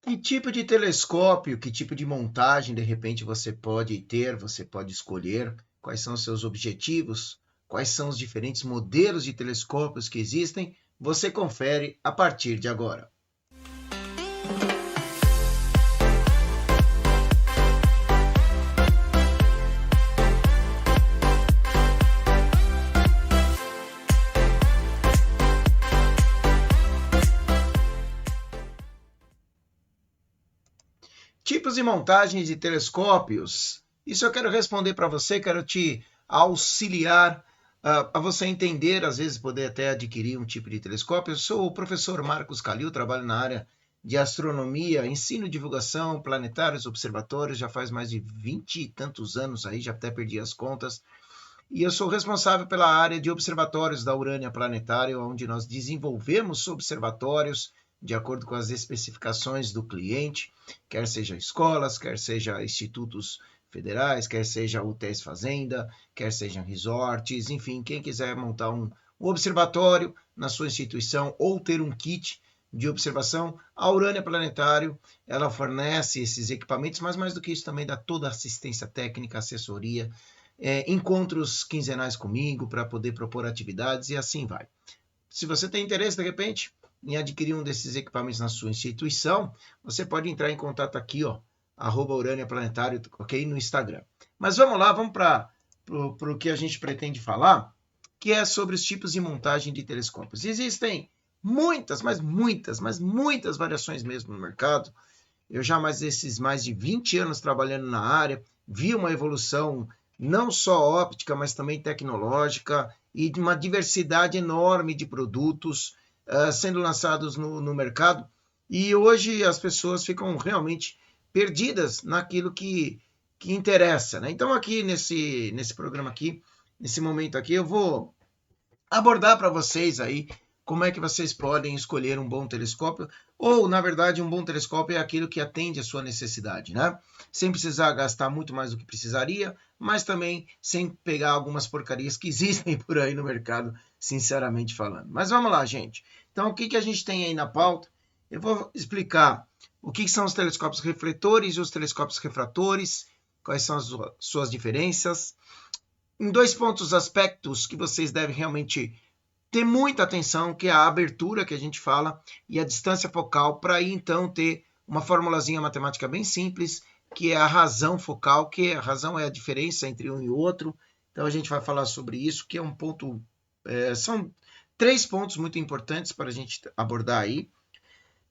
Que tipo de telescópio, que tipo de montagem de repente você pode ter, você pode escolher? Quais são os seus objetivos? Quais são os diferentes modelos de telescópios que existem? Você confere a partir de agora. Tipos e montagens de telescópios. Isso eu quero responder para você, quero te auxiliar a você entender, às vezes poder até adquirir um tipo de telescópio. Eu sou o professor Marcos Calil, trabalho na área de astronomia, ensino, divulgação, planetários, observatórios, já faz mais de 20 e tantos anos aí, já até perdi as contas. E eu sou responsável pela área de observatórios da Urânia Planetária, onde nós desenvolvemos observatórios de acordo com as especificações do cliente, quer seja escolas, quer seja institutos federais, quer seja UTS Fazenda, quer sejam resorts, enfim, quem quiser montar um observatório na sua instituição ou ter um kit de observação, a Urânia Planetário, ela fornece esses equipamentos, mas mais do que isso também dá toda a assistência técnica, assessoria, encontros quinzenais comigo para poder propor atividades e assim vai. Se você tem interesse, de repente, em adquirir um desses equipamentos na sua instituição, você pode entrar em contato aqui, ó, @Urânia Planetário, ok? No Instagram. Mas vamos lá, vamos para o que a gente pretende falar, que é sobre os tipos de montagem de telescópios. Existem muitas, mas muitas variações mesmo no mercado. Eu já esses mais de 20 anos trabalhando na área, vi uma evolução não só óptica, mas também tecnológica e de uma diversidade enorme de produtos sendo lançados no mercado. E hoje as pessoas ficam realmente perdidas naquilo que interessa, né? Então aqui nesse programa aqui, nesse momento aqui, eu vou abordar para vocês aí como é que vocês podem escolher um bom telescópio, ou, na verdade, um bom telescópio é aquilo que atende à sua necessidade, né? Sem precisar gastar muito mais do que precisaria, mas também sem pegar algumas porcarias que existem por aí no mercado, sinceramente falando. Mas vamos lá, gente. Então, o que a gente tem aí na pauta? Eu vou explicar o que são os telescópios refletores e os telescópios refratores, quais são as suas diferenças, em dois pontos, aspectos que vocês devem realmente ter muita atenção, que é a abertura que a gente fala e a distância focal, para aí então ter uma formulazinha matemática bem simples, que é a razão focal, que a razão é a diferença entre um e outro. Então a gente vai falar sobre isso, que é um ponto, são 3 pontos muito importantes para a gente abordar aí.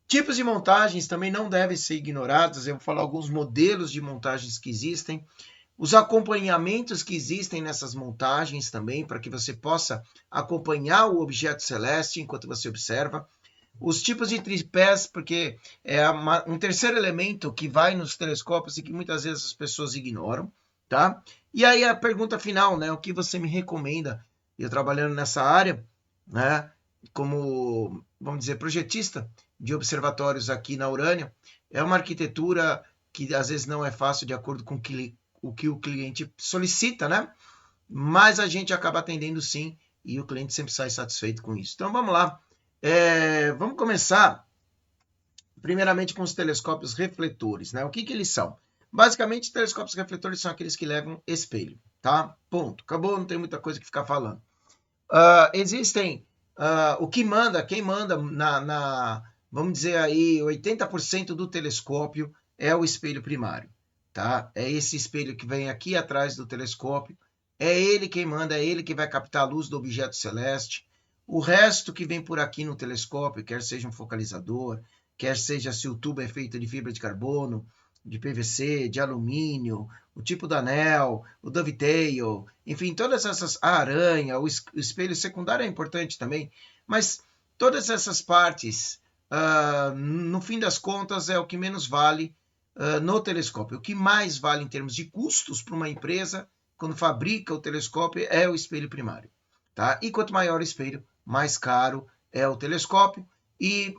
Tipos de montagens também não devem ser ignorados, eu vou falar alguns modelos de montagens que existem, os acompanhamentos que existem nessas montagens também, para que você possa acompanhar o objeto celeste enquanto você observa. Os tipos de tripés, porque é um terceiro elemento que vai nos telescópios e que muitas vezes as pessoas ignoram, tá? E aí a pergunta final, né? O que você me recomenda? Eu trabalhando nessa área, né? Como, vamos dizer, projetista de observatórios aqui na Urânia, é uma arquitetura que às vezes não é fácil de acordo com o que o cliente solicita, né? Mas a gente acaba atendendo sim e o cliente sempre sai satisfeito com isso. Então vamos lá. Vamos começar primeiramente com os telescópios refletores, né? O que eles são? Basicamente, telescópios refletores são aqueles que levam espelho, tá? Ponto. Acabou, não tem muita coisa que ficar falando. Existem o que manda, quem manda vamos dizer aí, 80% do telescópio é o espelho primário, tá? É esse espelho que vem aqui atrás do telescópio, é ele quem manda, é ele que vai captar a luz do objeto celeste. O resto que vem por aqui no telescópio, quer seja um focalizador, quer seja se o tubo é feito de fibra de carbono, de PVC, de alumínio, o tipo do anel, o dovetail, enfim, todas essas, a aranha, o espelho secundário é importante também, mas todas essas partes, no fim das contas, é o que menos vale no telescópio. O que mais vale em termos de custos para uma empresa, quando fabrica o telescópio, é o espelho primário. Tá? E quanto maior o espelho, mais caro é o telescópio e,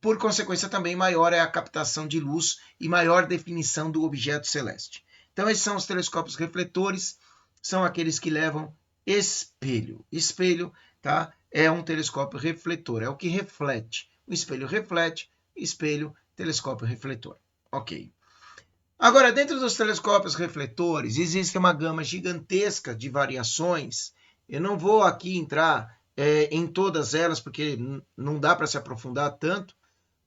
por consequência, também maior é a captação de luz e maior definição do objeto celeste. Então, esses são os telescópios refletores, são aqueles que levam espelho. Espelho, tá? É um telescópio refletor, é o que reflete. O espelho reflete, espelho telescópio refletor. Ok. Agora, dentro dos telescópios refletores, existe uma gama gigantesca de variações. Eu não vou aqui entrar em todas elas, porque não dá para se aprofundar tanto,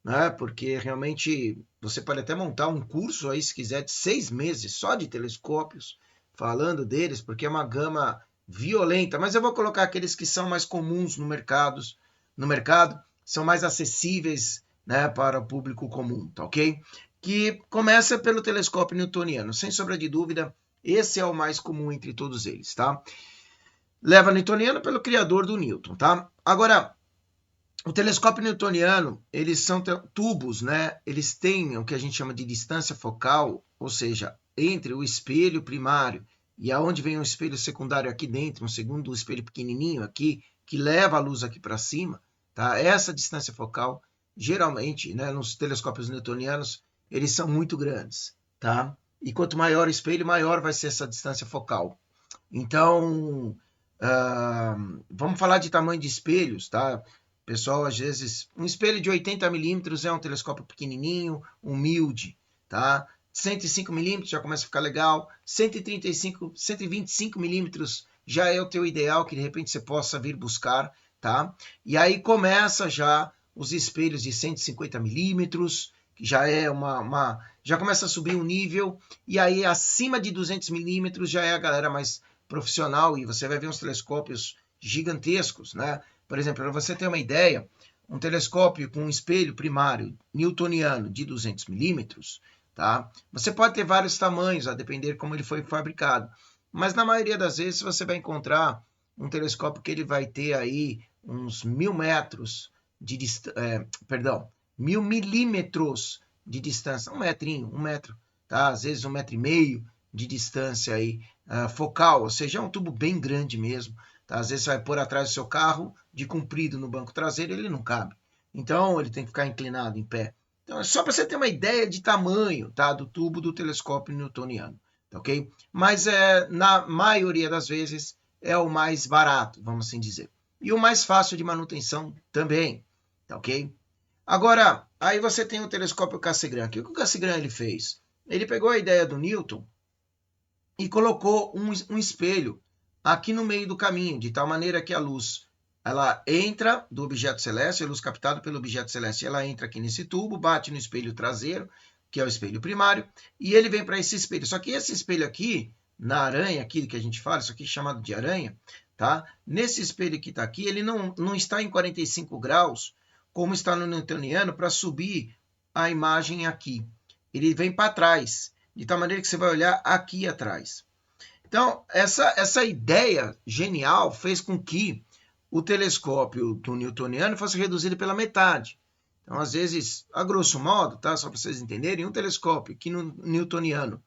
né? Porque realmente você pode até montar um curso aí, se quiser, de 6 meses só de telescópios, falando deles, porque é uma gama violenta. Mas eu vou colocar aqueles que são mais comuns no mercado, são mais acessíveis, né, para o público comum, tá ok? Que começa pelo telescópio newtoniano. Sem sombra de dúvida, esse é o mais comum entre todos eles, tá? Leva newtoniano pelo criador do Newton, tá? Agora, o telescópio newtoniano, eles são tubos, né? Eles têm o que a gente chama de distância focal, ou seja, entre o espelho primário e aonde vem um espelho secundário aqui dentro, um segundo espelho pequenininho aqui, que leva a luz aqui para cima, tá? Essa distância focal, geralmente, né, nos telescópios newtonianos, eles são muito grandes, tá? E quanto maior o espelho, maior vai ser essa distância focal. Então, vamos falar de tamanho de espelhos, tá? Pessoal, às vezes, um espelho de 80 milímetros é um telescópio pequenininho, humilde, tá? 105 milímetros já começa a ficar legal. 135, 125 milímetros já é o teu ideal, que de repente você possa vir buscar, tá? E aí começa já os espelhos de 150 milímetros, que já é já começa a subir um nível, e aí acima de 200 milímetros já é a galera mais profissional, e você vai ver uns telescópios gigantescos, né? Por exemplo, para você ter uma ideia, um telescópio com um espelho primário newtoniano de 200 milímetros, tá? Você pode ter vários tamanhos, a depender como ele foi fabricado. Mas na maioria das vezes você vai encontrar um telescópio que ele vai ter aí uns 1000 metros de distância, 1000 milímetros de distância, um metro, tá? Às vezes 1,5 metros de distância aí, focal, ou seja, é um tubo bem grande mesmo. Tá? Às vezes você vai pôr atrás do seu carro, de comprido no banco traseiro, ele não cabe. Então, ele tem que ficar inclinado, em pé. Então, é só para você ter uma ideia de tamanho, tá, do tubo do telescópio newtoniano, tá, ok? Mas, na maioria das vezes, é o mais barato, vamos assim dizer. E o mais fácil de manutenção também, tá, ok? Agora, aí você tem o telescópio Cassegrain. O que o Cassegrain ele fez? Ele pegou a ideia do Newton e colocou um espelho aqui no meio do caminho, de tal maneira que a luz ela entra do objeto celeste, a luz captada pelo objeto celeste, ela entra aqui nesse tubo, bate no espelho traseiro, que é o espelho primário, e ele vem para esse espelho. Só que esse espelho aqui, na aranha aqui que a gente fala, isso aqui é chamado de aranha, tá? Nesse espelho que está aqui, ele não está em 45 graus, como está no newtoniano, para subir a imagem aqui. Ele vem para trás, de tal maneira que você vai olhar aqui atrás. Então, essa ideia genial fez com que o telescópio do newtoniano fosse reduzido pela metade. Então, às vezes, a grosso modo, tá? Só para vocês entenderem, um telescópio que no newtoniano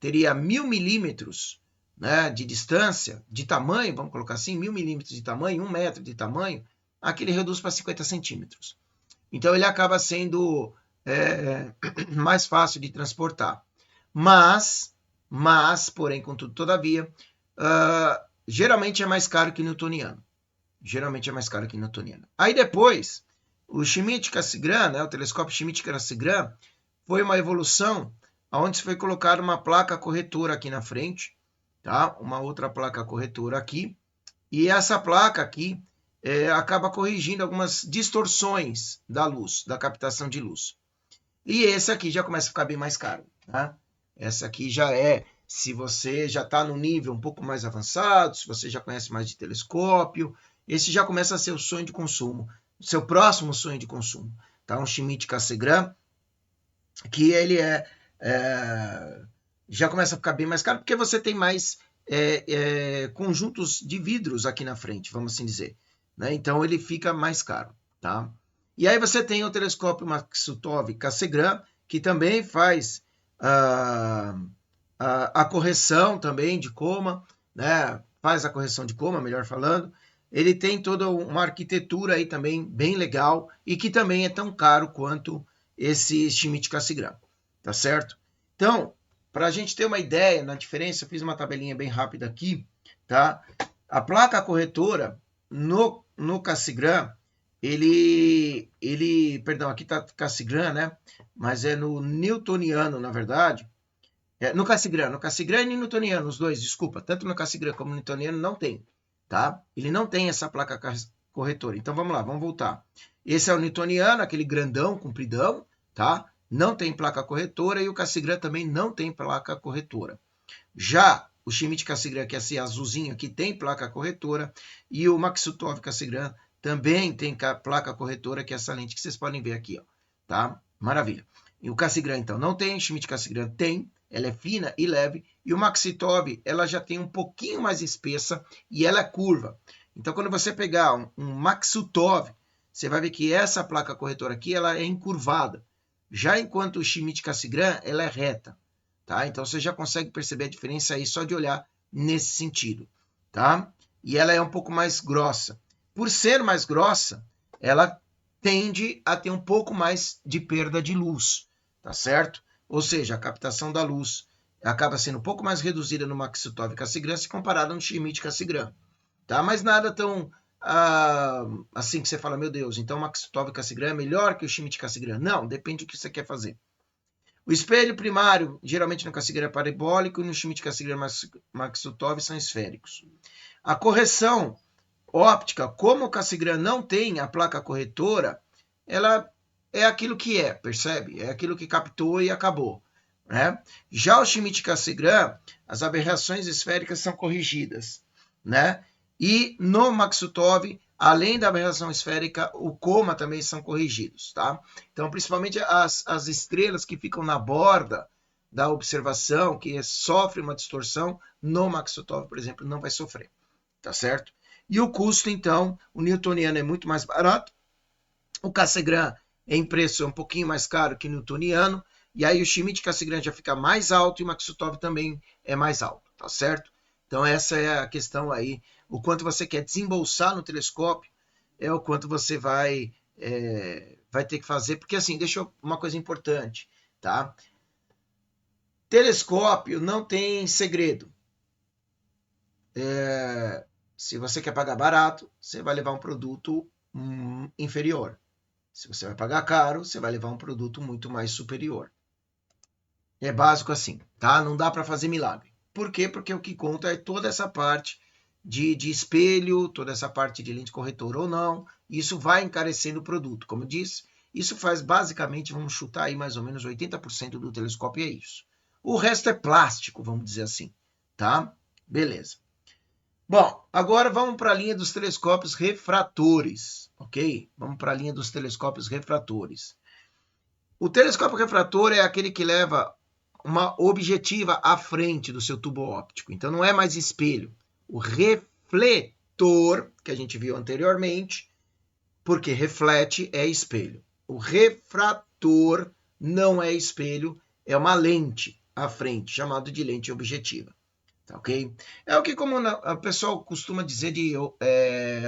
teria 1000 milímetros, né, de distância, de tamanho, vamos colocar assim, 1000 milímetros de tamanho, 1 metro de tamanho, aqui ele reduz para 50 centímetros. Então, ele acaba sendo mais fácil de transportar. Mas, porém, contudo, todavia, geralmente é mais caro que newtoniano. Geralmente é mais caro que newtoniano. Aí depois, o Schmidt-Cassegrain, né, o telescópio Schmidt-Cassegrain, foi uma evolução onde foi colocada uma placa corretora aqui na frente, tá? Uma outra placa corretora aqui, e essa placa aqui acaba corrigindo algumas distorções da luz, da captação de luz. E esse aqui já começa a ficar bem mais caro, tá? Essa aqui já se você já está no nível um pouco mais avançado, se você já conhece mais de telescópio, esse já começa a ser o sonho de consumo, o seu próximo sonho de consumo, tá? Um Schmidt-Cassegrain, que ele já começa a ficar bem mais caro, porque você tem mais conjuntos de vidros aqui na frente, vamos assim dizer, né? Então ele fica mais caro, tá? E aí você tem o telescópio Maksutov-Cassegrain, que também faz a correção também de coma, né? Faz a correção de coma, melhor falando. Ele tem toda uma arquitetura aí também bem legal e que também é tão caro quanto esse Schmidt-Cassegrain, tá certo? Então, para a gente ter uma ideia na diferença, eu fiz uma tabelinha bem rápida aqui, tá? A placa corretora no Cassegrain, perdão, aqui está Cassegrain, né? Mas é no newtoniano, na verdade. No Cassegrain e newtoniano, os dois, desculpa. Tanto no Cassegrain como no newtoniano não tem, tá? Ele não tem essa placa corretora. Então vamos lá, vamos voltar. Esse é o newtoniano, aquele grandão, compridão, tá? Não tem placa corretora e o Cassegrain também não tem placa corretora. Já o Schmidt-Cassegrain, que é esse azulzinho aqui, tem placa corretora, e o Maksutov-Cassegrain também tem placa corretora, que é essa lente que vocês podem ver aqui, ó, tá? Maravilha. E o Cassegrain, então, não tem, o Schmidt-Cassegrain tem, ela é fina e leve, e o Maksutov, ela já tem um pouquinho mais espessa e ela é curva. Então, quando você pegar um Maksutov, você vai ver que essa placa corretora aqui, ela é encurvada. Já enquanto o Schmidt-Cassegrain, ela é reta. Tá? Então você já consegue perceber a diferença aí só de olhar nesse sentido, tá? E ela é um pouco mais grossa. Por ser mais grossa, ela tende a ter um pouco mais de perda de luz, tá certo? Ou seja, a captação da luz acaba sendo um pouco mais reduzida no Maksutov Cassegrain se comparado no Schmidt Cassegrain, tá? Mas nada tão assim que você fala, meu Deus, então o Maksutov Cassegrain é melhor que o Schmidt Cassegrain. Não, depende do que você quer fazer. O espelho primário, geralmente no Cassegrain é parabólico e no Schmidt-Cassegrain Maksutov são esféricos. A correção óptica, como o Cassegrain não tem a placa corretora, ela é aquilo que é, percebe? É aquilo que captou e acabou. Né? Já o Schmidt-Cassegrain, as aberrações esféricas são corrigidas. Né? E no Maksutov, além da aberração esférica, o coma também são corrigidos, tá? Então, principalmente as estrelas que ficam na borda da observação, que sofrem uma distorção, no Maksutov, por exemplo, não vai sofrer, tá certo? E o custo, então, o newtoniano é muito mais barato, o Cassegrain em preço é um pouquinho mais caro que o newtoniano, e aí o Schmidt-Cassegrain já fica mais alto e o Maksutov também é mais alto, tá certo? Então essa é a questão aí, o quanto você quer desembolsar no telescópio é o quanto você vai ter que fazer, porque assim, deixa uma coisa importante, tá? Telescópio não tem segredo. Se você quer pagar barato, você vai levar um produto inferior. Se você vai pagar caro, você vai levar um produto muito mais superior. É básico assim, tá? Não dá para fazer milagre. Por quê? Porque o que conta é toda essa parte de espelho, toda essa parte de lente corretora ou não. Isso vai encarecendo o produto. Como eu disse, isso faz basicamente, vamos chutar aí mais ou menos 80% do telescópio, é isso. O resto é plástico, vamos dizer assim, tá? Beleza. Bom, agora vamos para a linha dos telescópios refratores, ok? Vamos para a linha dos telescópios refratores. O telescópio refrator é aquele que leva uma objetiva à frente do seu tubo óptico. Então não é mais espelho. O refletor, que a gente viu anteriormente, porque reflete é espelho. O refrator não é espelho, é uma lente à frente, chamado de lente objetiva. Tá, ok? É o que como o pessoal costuma dizer de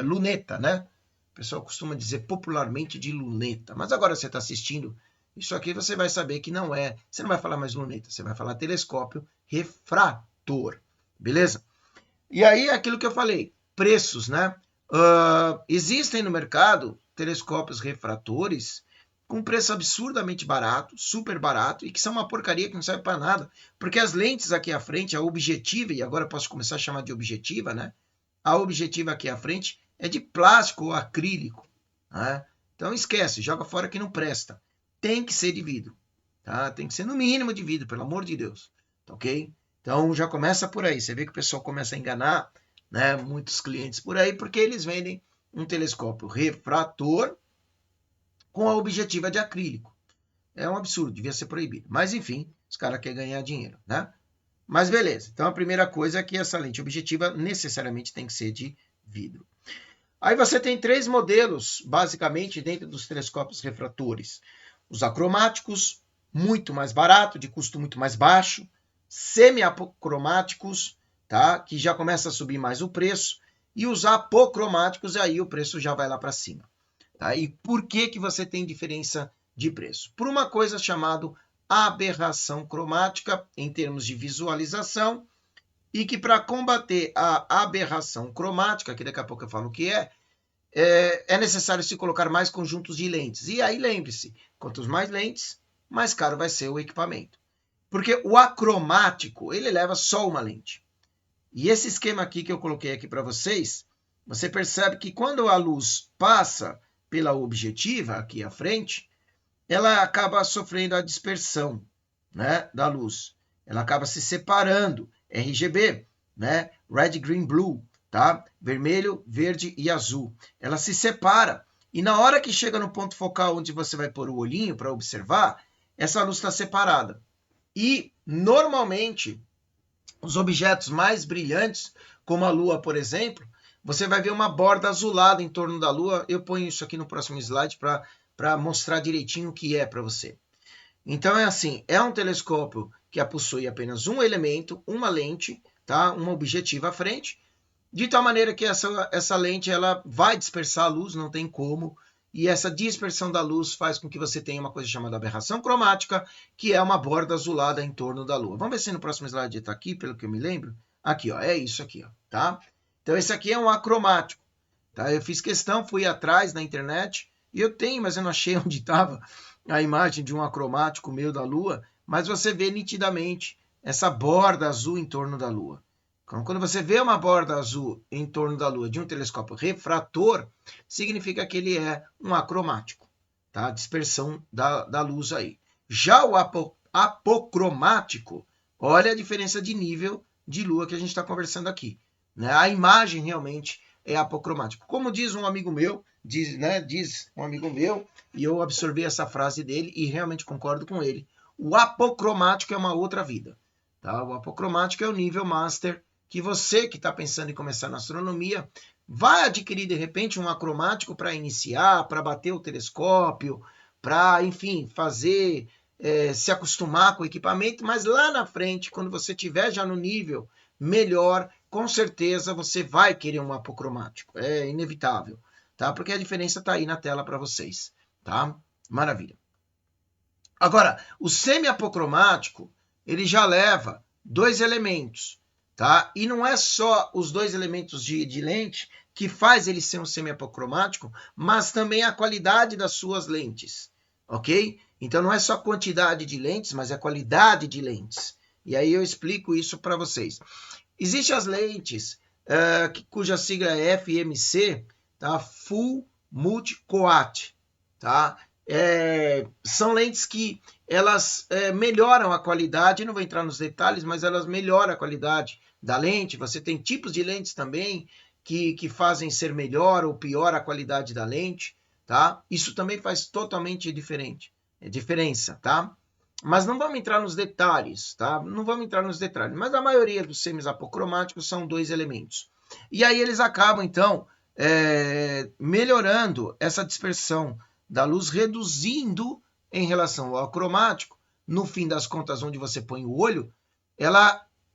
luneta, né? O pessoal costuma dizer popularmente de luneta. Mas agora você está assistindo isso aqui, você vai saber que não é. Você não vai falar mais luneta, você vai falar telescópio refrator. Beleza? E aí, aquilo que eu falei, preços, né? Existem no mercado telescópios refratores com preço absurdamente barato, super barato, e que são uma porcaria que não serve para nada. Porque as lentes aqui à frente, a objetiva, e agora eu posso começar a chamar de objetiva, né? A objetiva aqui à frente é de plástico ou acrílico. Né? Então esquece, joga fora que não presta. Tem que ser de vidro. Tá? Tem que ser no mínimo de vidro, pelo amor de Deus. Tá, ok? Então já começa por aí. Você vê que o pessoal começa a enganar, né, muitos clientes por aí, porque eles vendem um telescópio refrator com a objetiva de acrílico. É um absurdo, devia ser proibido. Mas enfim, os caras querem ganhar dinheiro, né? Mas beleza. Então a primeira coisa é que essa lente objetiva necessariamente tem que ser de vidro. Aí você tem três modelos, basicamente, dentro dos telescópios refratores. Os acromáticos, muito mais barato, de custo muito mais baixo. Semi-apocromáticos, tá? Que já começa a subir mais o preço. E os apocromáticos, aí o preço já vai lá para cima. Tá? E por que você tem diferença de preço? Por uma coisa chamada aberração cromática, em termos de visualização, e que para combater a aberração cromática, que daqui a pouco eu falo o que é, é necessário se colocar mais conjuntos de lentes. E aí lembre-se, quanto mais lentes, mais caro vai ser o equipamento. Porque o acromático, ele leva só uma lente. E esse esquema aqui que eu coloquei aqui para vocês, você percebe que quando a luz passa pela objetiva, aqui à frente, ela acaba sofrendo a dispersão, né, da luz. Ela acaba se separando, RGB, né, Red, Green, Blue, tá? Vermelho, verde e azul. Ela se separa e na hora que chega no ponto focal onde você vai pôr o olhinho para observar, essa luz está separada. E normalmente os objetos mais brilhantes, como a Lua, por exemplo, você vai ver uma borda azulada em torno da Lua. Eu ponho isso aqui no próximo slide para mostrar direitinho o que é para você. Então é assim, é um telescópio que possui apenas um elemento, uma lente, tá? Uma objetiva à frente, de tal maneira que essa lente ela vai dispersar a luz, não tem como, e essa dispersão da luz faz com que você tenha uma coisa chamada aberração cromática, que é uma borda azulada em torno da Lua. Vamos ver se no próximo slide está aqui, pelo que eu me lembro. Aqui, ó, é isso aqui, ó, tá? Então esse aqui é um acromático, tá? Eu fiz questão, fui atrás na internet, e eu tenho, mas eu não achei onde estava a imagem de um acromático meio da Lua, mas você vê nitidamente essa borda azul em torno da Lua. Então, quando você vê uma borda azul em torno da Lua de um telescópio refrator, significa que ele é um acromático, tá? Dispersão da luz aí. Já o apocromático, olha a diferença de nível de Lua que a gente está conversando aqui, né? A imagem realmente é apocromático. Como diz um amigo meu, diz um amigo meu, e eu absorvi essa frase dele e realmente concordo com ele. O apocromático é uma outra vida, tá? O apocromático é o nível master que você que está pensando em começar na astronomia vai adquirir de repente um acromático para iniciar, para bater o telescópio, para, enfim, fazer, se acostumar com o equipamento, mas lá na frente, quando você estiver já no nível melhor, com certeza você vai querer um apocromático, é inevitável, tá? Porque a diferença está aí na tela para vocês, tá? Maravilha. Agora, o semi-apocromático, ele já leva dois elementos, tá? E não é só os dois elementos de lente que faz ele ser um semi-apocromático, mas também a qualidade das suas lentes, ok? Então não é só quantidade de lentes, mas é qualidade de lentes. E aí eu explico isso para vocês. Existem as lentes cuja sigla é FMC, tá? Full Multi Coat, tá? São lentes que elas melhoram a qualidade, não vou entrar nos detalhes, mas elas melhoram a qualidade da lente. Você tem tipos de lentes também que fazem ser melhor ou pior a qualidade da lente, tá? Isso também faz totalmente diferença, tá? Mas não vamos entrar nos detalhes, tá? Não vamos entrar nos detalhes. Mas a maioria dos semis apocromáticos são dois elementos. E aí eles acabam, então, melhorando essa dispersão da luz, reduzindo em relação ao cromático. No fim das contas, onde você põe o olho,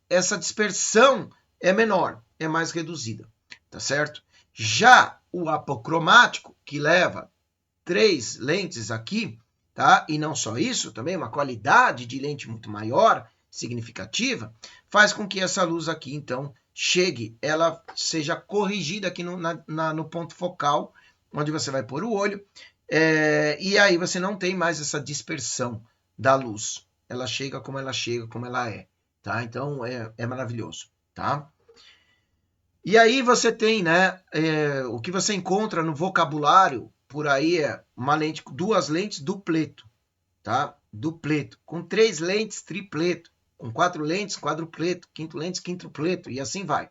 essa dispersão é menor, é mais reduzida, tá certo? Já o apocromático, que leva 3 lentes aqui, tá? E não só isso, também uma qualidade de lente muito maior, significativa, faz com que essa luz aqui, então, chegue, ela seja corrigida aqui no ponto focal, onde você vai pôr o olho, e aí você não tem mais essa dispersão da luz. Ela chega, como ela é, tá? Então, é maravilhoso, tá? E aí você tem, né, o que você encontra no vocabulário por aí é uma lente, 2 lentes dupleto, tá? Dupleto. Com 3 lentes, tripleto. Com 4 lentes, quadrupleto. 5 lentes, quintupleto. E assim vai.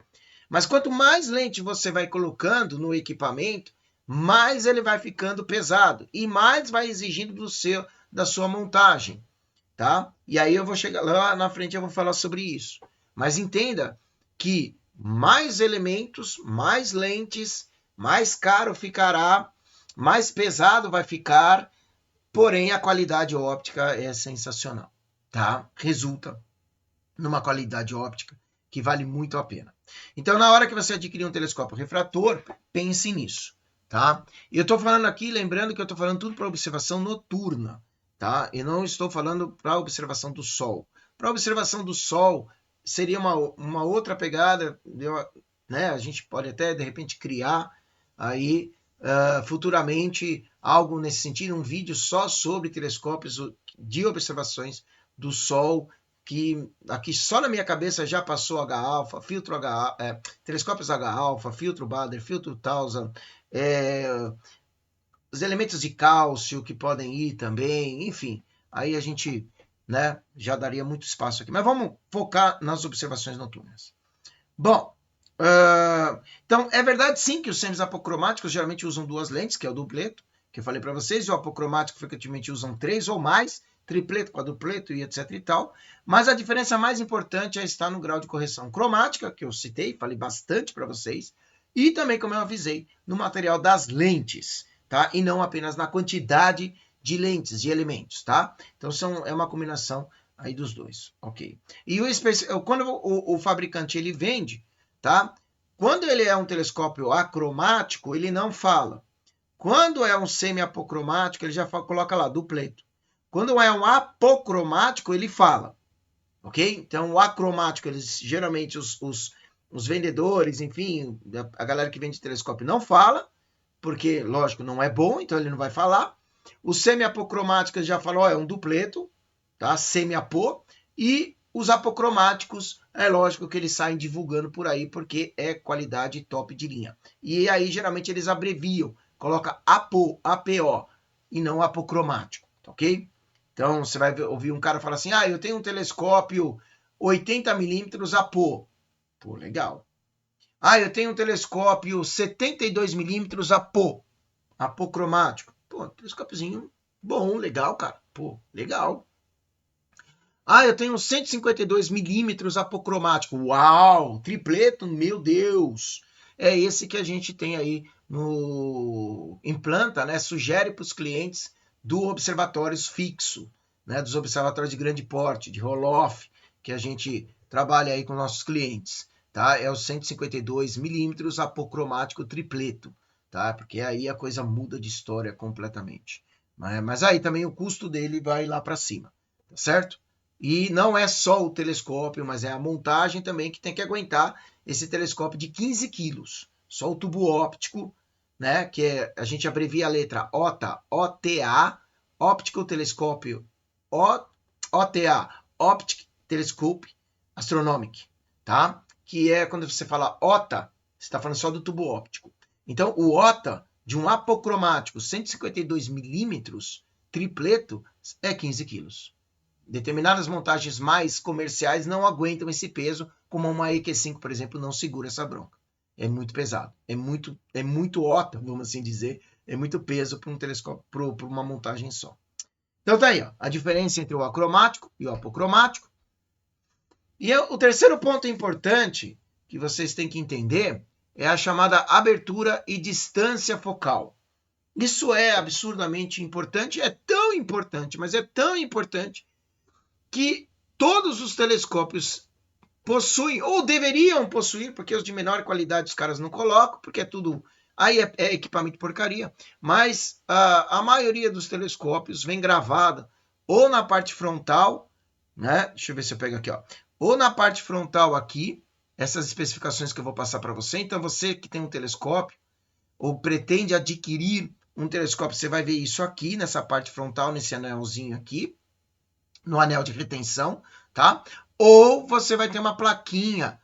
Mas quanto mais lente você vai colocando no equipamento, mais ele vai ficando pesado. E mais vai exigindo da sua montagem, tá? E aí eu vou chegar lá na frente, eu vou falar sobre isso. Mas entenda que mais elementos, mais lentes, mais caro ficará, mais pesado vai ficar, porém a qualidade óptica é sensacional, tá? Resulta numa qualidade óptica que vale muito a pena. Então, na hora que você adquirir um telescópio refrator, pense nisso, tá? E eu estou falando aqui, lembrando que eu estou falando tudo para observação noturna, tá? Eu não estou falando para observação do Sol. Para observação do Sol, seria uma outra pegada, né? A gente pode até, de repente, criar aí futuramente algo nesse sentido, um vídeo só sobre telescópios de observações do Sol, que aqui só na minha cabeça já passou H-alfa, filtro H, telescópios H-alfa, filtro Bader, filtro Townsend, os elementos de cálcio que podem ir também, enfim, aí a gente, né, já daria muito espaço aqui. Mas vamos focar nas observações noturnas. Bom, então é verdade sim que os semis apocromáticos geralmente usam duas lentes, que é o dupleto, que eu falei para vocês, e o apocromático frequentemente usam 3 ou mais, tripleto, quadrupleto e etc e tal, mas a diferença mais importante está no grau de correção cromática, que eu citei, falei bastante para vocês, e também, como eu avisei, no material das lentes, tá? E não apenas na quantidade de lentes, de elementos, tá? Então é uma combinação aí dos dois, ok? E quando o fabricante ele vende, tá? Quando ele é um telescópio acromático, ele não fala. Quando é um semi-apocromático, ele já coloca lá, dupleto. Quando é um apocromático, ele fala, ok? Então, o acromático, eles geralmente, os vendedores, enfim, a galera que vende telescópio não fala, porque, lógico, não é bom, então ele não vai falar. Os semi-apocromáticos já falam, é um dupleto, tá? Semi-apo. E os apocromáticos, é lógico que eles saem divulgando por aí, porque é qualidade top de linha. E aí, geralmente, eles abreviam, coloca APO, APO, e não apocromático, ok? Então, você vai ouvir um cara falar assim, eu tenho um telescópio 80mm APO. Pô, legal. Eu tenho um telescópio 72mm APO, apocromático. Pô, telescópiozinho bom, legal, cara. Pô, legal. Eu tenho 152mm apocromático. Uau, tripleto, meu Deus. É esse que a gente tem aí no implanta, né? Sugere para os clientes do observatórios fixo, né? Dos observatórios de grande porte, de roll-off, que a gente trabalha aí com nossos clientes, tá? É o 152mm apocromático tripleto, tá? Porque aí a coisa muda de história completamente. Mas aí também o custo dele vai lá para cima, tá certo? E não é só o telescópio, mas é a montagem também que tem que aguentar esse telescópio de 15 quilos. Só o tubo óptico, né, que a gente abrevia a letra OTA, OTA, Optical Telescópio, OTA, Optic Telescope Astronomic, tá? Que é quando você fala OTA, você está falando só do tubo óptico. Então, o OTA de um apocromático 152mm tripleto é 15 quilos. Determinadas montagens mais comerciais não aguentam esse peso, como uma EQ5, por exemplo, não segura essa bronca. É muito pesado, é muito OTA, vamos assim dizer, é muito peso para um telescópio, para uma montagem só. Então tá aí, ó, a diferença entre o acromático e o apocromático. E o terceiro ponto importante que vocês têm que entender é a chamada abertura e distância focal. Isso é absurdamente importante, é tão importante, mas é tão importante que todos os telescópios possuem, ou deveriam possuir, porque os de menor qualidade os caras não colocam, porque é tudo... Aí é equipamento porcaria, mas a maioria dos telescópios vem gravada ou na parte frontal, né? Deixa eu ver se eu pego aqui, ó. Ou na parte frontal aqui, essas especificações que eu vou passar para você. Então, você que tem um telescópio, ou pretende adquirir um telescópio, você vai ver isso aqui, nessa parte frontal, nesse anelzinho aqui, no anel de retenção, tá? Ou você vai ter uma plaquinha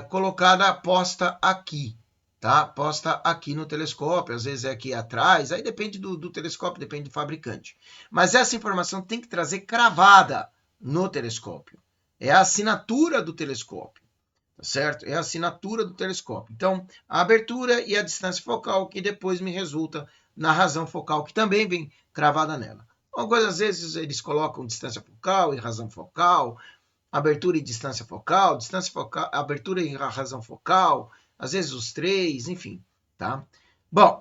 colocada, posta aqui, tá? Posta aqui no telescópio, às vezes é aqui atrás, aí depende do telescópio, depende do fabricante. Mas essa informação tem que trazer cravada no telescópio. É a assinatura do telescópio, tá certo? É a assinatura do telescópio. Então, a abertura e a distância focal, que depois me resulta na razão focal, que também vem cravada nela. Algumas vezes eles colocam distância focal e razão focal, abertura e distância focal, abertura e razão focal, às vezes os três, enfim, tá? Bom,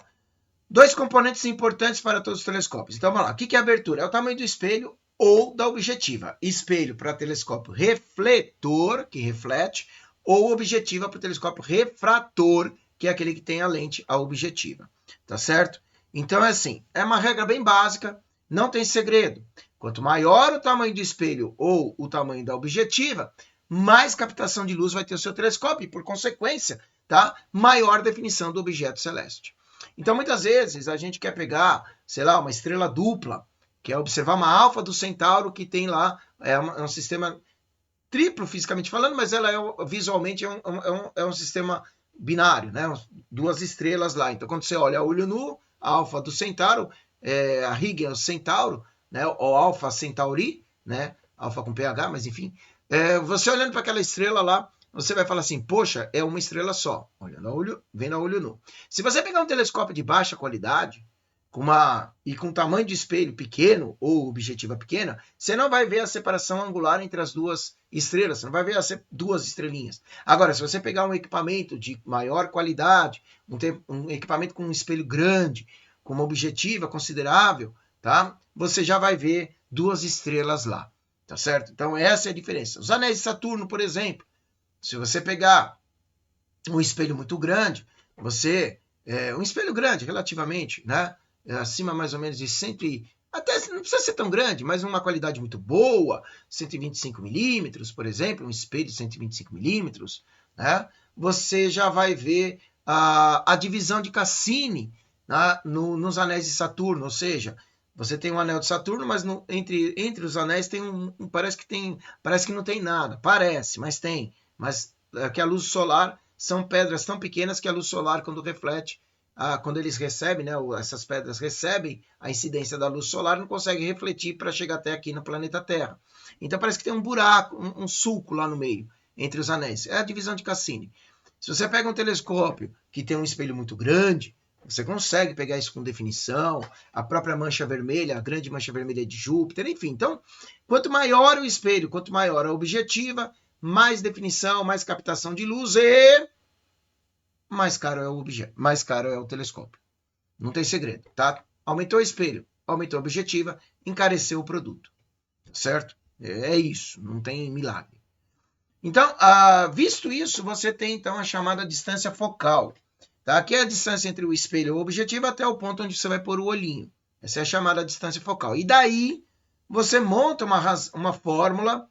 dois componentes importantes para todos os telescópios. Então, vamos lá. O que é abertura? É o tamanho do espelho ou da objetiva. Espelho para telescópio refletor, que reflete, ou objetiva para o telescópio refrator, que é aquele que tem a lente a objetiva, tá certo? Então, é assim, é uma regra bem básica, não tem segredo. Quanto maior o tamanho do espelho ou o tamanho da objetiva, mais captação de luz vai ter o seu telescópio e, por consequência, tá? Maior definição do objeto celeste. Então, muitas vezes, a gente quer pegar, sei lá, uma estrela dupla, que é observar uma alfa do Centauro que tem lá, é um sistema triplo fisicamente falando, mas ela visualmente é um sistema binário, né? Duas estrelas lá. Então, quando você olha a olho nu, a alfa do Centauro, a Higgins Centauro, né? Ou Alpha Centauri, né? Alfa com PH, mas enfim. Você olhando para aquela estrela lá, você vai falar assim, poxa, é uma estrela só, olhando a olho, vendo a olho nu. Se você pegar um telescópio de baixa qualidade, com tamanho de espelho pequeno ou objetiva pequena, você não vai ver a separação angular entre as duas estrelas, você não vai ver as duas estrelinhas. Agora, se você pegar um equipamento de maior qualidade, um equipamento com um espelho grande, com uma objetiva considerável, tá? Você já vai ver duas estrelas lá, tá certo? Então, essa é a diferença. Os anéis de Saturno, por exemplo, se você pegar um espelho muito grande, um espelho grande relativamente, né? Acima mais ou menos de 100, até não precisa ser tão grande, mas uma qualidade muito boa, 125 milímetros, por exemplo, um espelho de 125 milímetros, né? Você já vai ver a divisão de Cassini, né? Nos anéis de Saturno, ou seja, você tem um anel de Saturno, mas entre os anéis tem parece que não tem nada, parece, mas tem, mas que a luz solar são pedras tão pequenas que a luz solar, quando reflete, quando eles recebem, né, essas pedras recebem a incidência da luz solar, não conseguem refletir para chegar até aqui no planeta Terra. Então parece que tem um buraco, um sulco lá no meio, entre os anéis. É a divisão de Cassini. Se você pega um telescópio que tem um espelho muito grande, você consegue pegar isso com definição, a própria mancha vermelha, a grande mancha vermelha de Júpiter, enfim. Então, quanto maior o espelho, quanto maior a objetiva, mais definição, mais captação de luz e mais caro é o objeto, mais caro é o telescópio. Não tem segredo, tá? Aumentou o espelho, aumentou a objetiva, encareceu o produto, certo? É isso, não tem milagre. Então, visto isso, você tem então a chamada distância focal, tá? Que é a distância entre o espelho e o objetivo até o ponto onde você vai pôr o olhinho. Essa é a chamada distância focal. E daí você monta uma fórmula,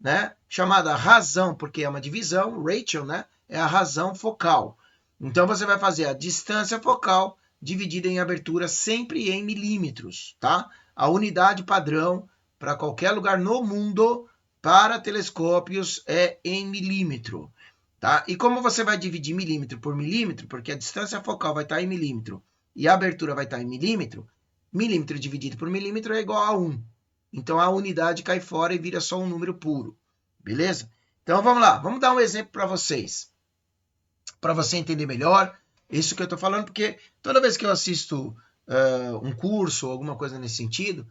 né, chamada razão, porque é uma divisão, ratio, né, é a razão focal. Então você vai fazer a distância focal dividida em abertura sempre em milímetros, tá? A unidade padrão para qualquer lugar no mundo para telescópios é em milímetro, tá? E como você vai dividir milímetro por milímetro, porque a distância focal vai estar em milímetro e a abertura vai estar em milímetro, milímetro dividido por milímetro é igual a 1. Então a unidade cai fora e vira só um número puro, beleza? Então vamos lá, vamos dar um exemplo para vocês, para você entender melhor isso que eu estou falando, porque toda vez que eu assisto um curso ou alguma coisa nesse sentido,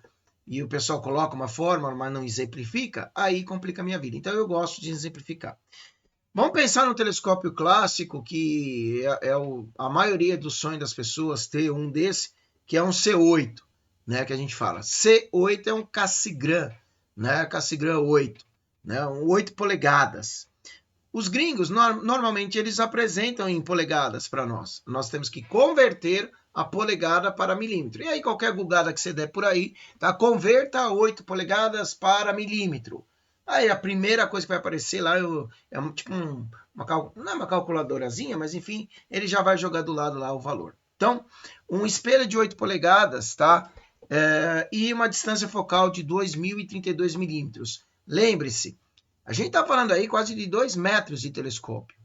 e o pessoal coloca uma fórmula, mas não exemplifica, aí complica a minha vida. Então eu gosto de exemplificar. Vamos pensar no telescópio clássico, que a maioria do sonho das pessoas ter um desse, que é um C8, né, que a gente fala. C8 é um Cassegrain, né, Cassegrain 8, né, um 8 polegadas. Os gringos, normalmente, eles apresentam em polegadas para nós. Nós temos que converter a polegada para milímetro. E aí, qualquer gulgada que você der por aí, tá? Converta 8 polegadas para milímetro. Aí, a primeira coisa que vai aparecer lá tipo não é uma calculadorazinha, mas enfim, ele já vai jogar do lado lá o valor. Então, um espelho de 8 polegadas, tá? E uma distância focal de 2.032 milímetros. Lembre-se, a gente está falando aí quase de 2 metros de telescópio,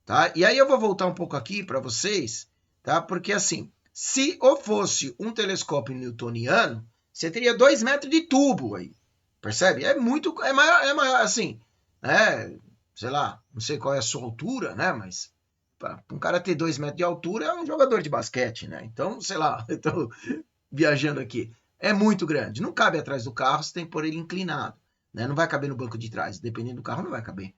tá? E aí eu vou voltar um pouco aqui para vocês, tá? Porque assim, se fosse um telescópio newtoniano, você teria 2 metros de tubo aí, percebe? É maior assim, né? Sei lá, não sei qual é a sua altura, né? Mas para um cara ter 2 metros de altura é um jogador de basquete, né? Então, sei lá, eu tô viajando aqui. É muito grande, não cabe atrás do carro, você tem que pôr ele inclinado. Né? Não vai caber no banco de trás, dependendo do carro não vai caber.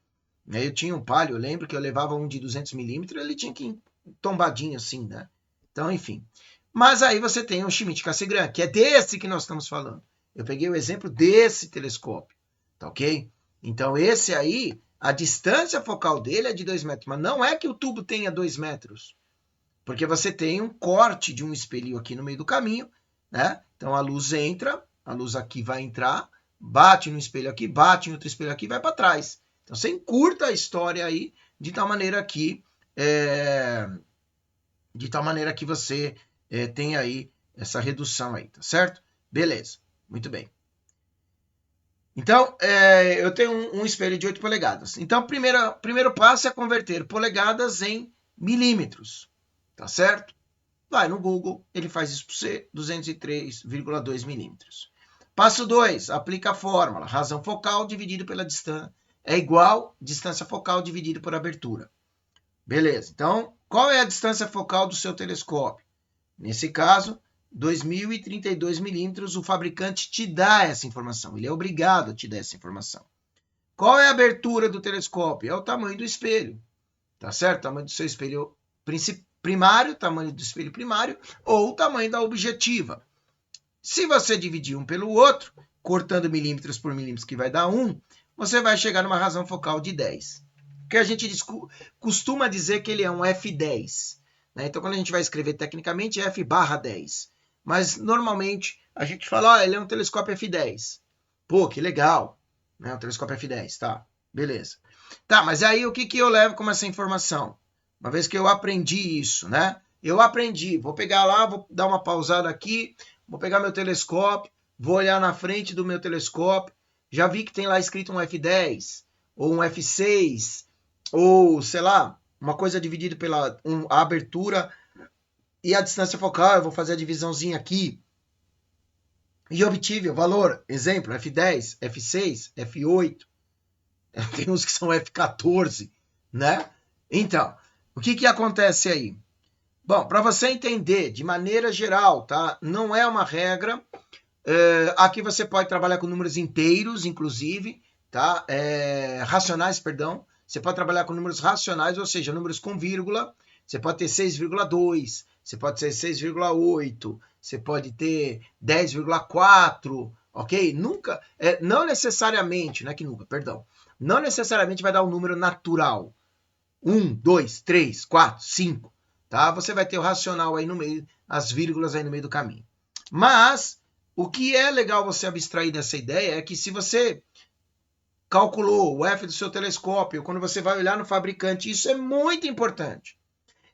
Eu tinha um Palio, eu lembro que eu levava um de 200 milímetros, ele tinha que ir tombadinho assim, né? Então, enfim. Mas aí você tem o Schmidt Cassegrain, que é desse que nós estamos falando. Eu peguei o exemplo desse telescópio, tá ok? Então esse aí, a distância focal dele é de 2 metros, mas não é que o tubo tenha 2 metros, porque você tem um corte de um espelho aqui no meio do caminho, né? Então a luz entra, a luz aqui vai entrar, bate no espelho aqui, bate em outro espelho aqui e vai para trás. Então você encurta a história aí de tal maneira que de tal maneira que você tenha aí essa redução aí, tá certo? Beleza, muito bem. Então, eu tenho um espelho de 8 polegadas. Então, primeiro passo é converter polegadas em milímetros, tá certo? Vai no Google, ele faz isso para você, 203,2 milímetros. Passo 2, aplica a fórmula. Razão focal dividido pela distância é igual distância focal dividido por abertura. Beleza, então, qual é a distância focal do seu telescópio? Nesse caso, 2.032 milímetros, o fabricante te dá essa informação, ele é obrigado a te dar essa informação. Qual é a abertura do telescópio? É o tamanho do espelho, tá certo? O tamanho do seu espelho primário, tamanho do espelho primário, ou o tamanho da objetiva. Se você dividir um pelo outro, cortando milímetros por milímetros, que vai dar 1, você vai chegar numa razão focal de 10. Que a gente costuma dizer que ele é um f10. Né? Então, quando a gente vai escrever tecnicamente, é f/10. Mas, normalmente, a gente fala, ele é um telescópio f10. Pô, que legal. Né? Um telescópio f10, tá. Beleza. Tá, mas aí o que eu levo como essa informação? Uma vez que eu aprendi isso, né? Eu aprendi, vou pegar lá, vou dar uma pausada aqui, vou pegar meu telescópio, vou olhar na frente do meu telescópio, já vi que tem lá escrito um f10, ou um f6, ou, sei lá, uma coisa dividida pela a abertura e a distância focal, eu vou fazer a divisãozinha aqui. E obtive o valor, exemplo, f10, f6, f8, tem uns que são f14, né? Então, o que acontece aí? Bom, para você entender de maneira geral, tá? Não é uma regra. Aqui você pode trabalhar com números inteiros, inclusive, tá? Racionais, perdão. Você pode trabalhar com números racionais, ou seja, números com vírgula. Você pode ter 6,2, você pode ter 6,8, você pode ter 10,4, ok? Nunca, não necessariamente, não é que nunca, perdão. Não necessariamente vai dar um número natural. 1, 2, 3, 4, 5. Tá? Você vai ter o racional aí no meio, as vírgulas aí no meio do caminho. Mas o que é legal você abstrair dessa ideia é que se você calculou o F do seu telescópio, quando você vai olhar no fabricante, isso é muito importante.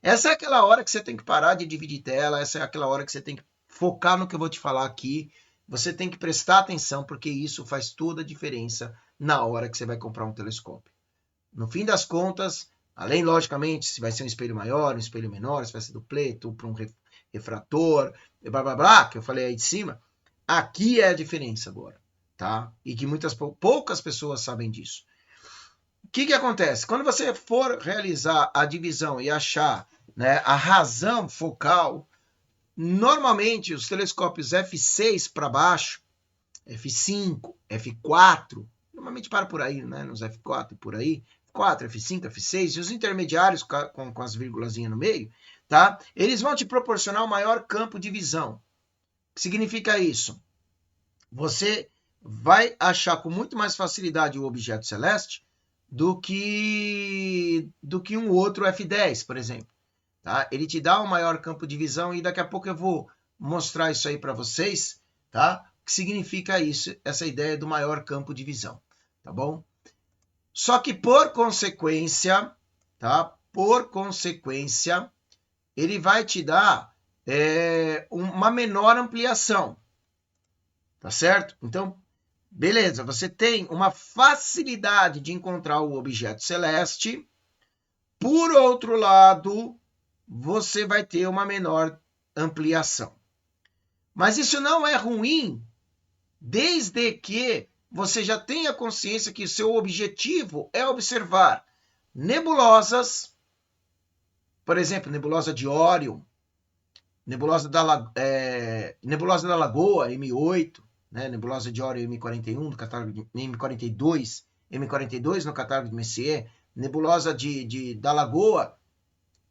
Essa é aquela hora que você tem que parar de dividir tela, essa é aquela hora que você tem que focar no que eu vou te falar aqui. Você tem que prestar atenção, porque isso faz toda a diferença na hora que você vai comprar um telescópio. No fim das contas, além, logicamente, se vai ser um espelho maior, um espelho menor, se vai ser dupleto, para um refrator, blá, blá, blá, que eu falei aí de cima, aqui é a diferença agora, tá? E que poucas pessoas sabem disso. O que acontece? Quando você for realizar a divisão e achar, né, a razão focal, normalmente os telescópios f6 para baixo, f5, f4, normalmente para por aí, né, nos f4 e por aí, F4, F5, F6, e os intermediários com as vírgulazinhas no meio, tá? Eles vão te proporcionar o maior campo de visão. O que significa isso? Você vai achar com muito mais facilidade o objeto celeste do que um outro F10, por exemplo. Tá? Ele te dá um maior campo de visão e daqui a pouco eu vou mostrar isso aí para vocês, tá? O que significa isso, essa ideia do maior campo de visão, tá bom? Só que por consequência, tá? Por consequência, ele vai te dar uma menor ampliação, tá certo? Então, beleza, você tem uma facilidade de encontrar o objeto celeste. Por outro lado, você vai ter uma menor ampliação. Mas isso não é ruim, desde que você já tenha consciência que o seu objetivo é observar nebulosas, por exemplo, nebulosa de Órion, nebulosa da Lagoa, M8, né? Nebulosa de Órion M41, no catálogo de M42 no catálogo de Messier, nebulosa da Lagoa,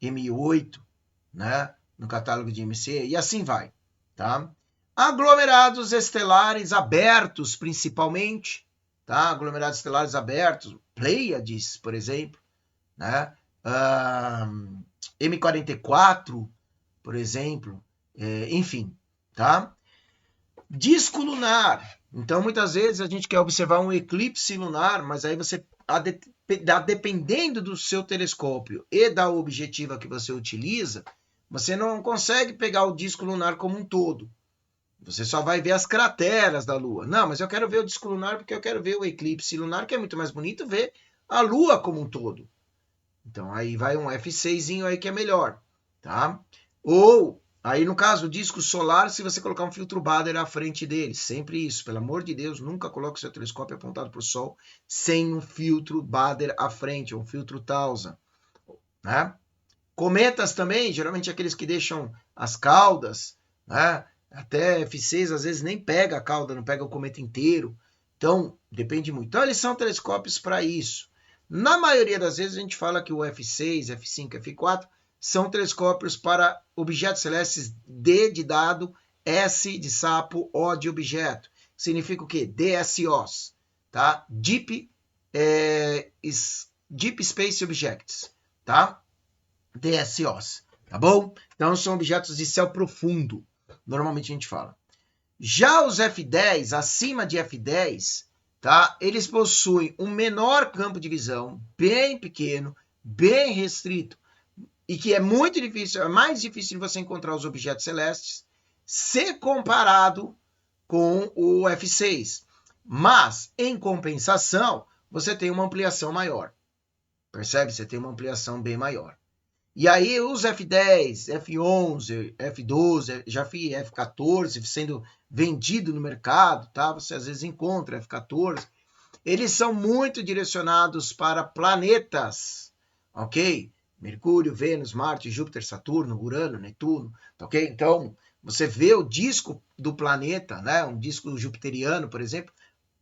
M8, né? No catálogo de Messier, e assim vai, tá? Aglomerados estelares abertos, principalmente, tá? Aglomerados estelares abertos, Pleiades, por exemplo, né? M44, por exemplo, enfim, tá? Disco lunar. Então, muitas vezes a gente quer observar um eclipse lunar, mas aí você, dependendo do seu telescópio e da objetiva que você utiliza, você não consegue pegar o disco lunar como um todo. Você só vai ver as crateras da Lua. Não, mas eu quero ver o disco lunar porque eu quero ver o eclipse lunar, que é muito mais bonito ver a Lua como um todo. Então aí vai um F6zinho aí que é melhor, tá? Ou, aí no caso, o disco solar, se você colocar um filtro Bader à frente dele, sempre isso, pelo amor de Deus, nunca coloque o seu telescópio apontado para o Sol sem um filtro Bader à frente, um filtro Tausa, né? Cometas também, geralmente aqueles que deixam as caudas, né? Até F6 às vezes nem pega a cauda, não pega o cometa inteiro. Então, depende muito. Então, eles são telescópios para isso. Na maioria das vezes, a gente fala que o F6, F5, F4 são telescópios para objetos celestes D de dado, S de sapo, O de objeto. Significa o quê? DSOs, tá? Deep Space Objects, tá? DSOs, tá bom? Então são objetos de céu profundo, normalmente a gente fala. Já os F10, acima de F10, tá? Eles possuem um menor campo de visão, bem pequeno, bem restrito, e que é muito difícil, é mais difícil de você encontrar os objetos celestes, se comparado com o F6. Mas, em compensação, você tem uma ampliação maior. Percebe? Você tem uma ampliação bem maior. E aí os F10, F11, F12, já vi F14 sendo vendido no mercado, tá? Você às vezes encontra F14. Eles são muito direcionados para planetas, ok? Mercúrio, Vênus, Marte, Júpiter, Saturno, Urano, Netuno, ok? Então, você vê o disco do planeta, né? Um disco jupiteriano, por exemplo,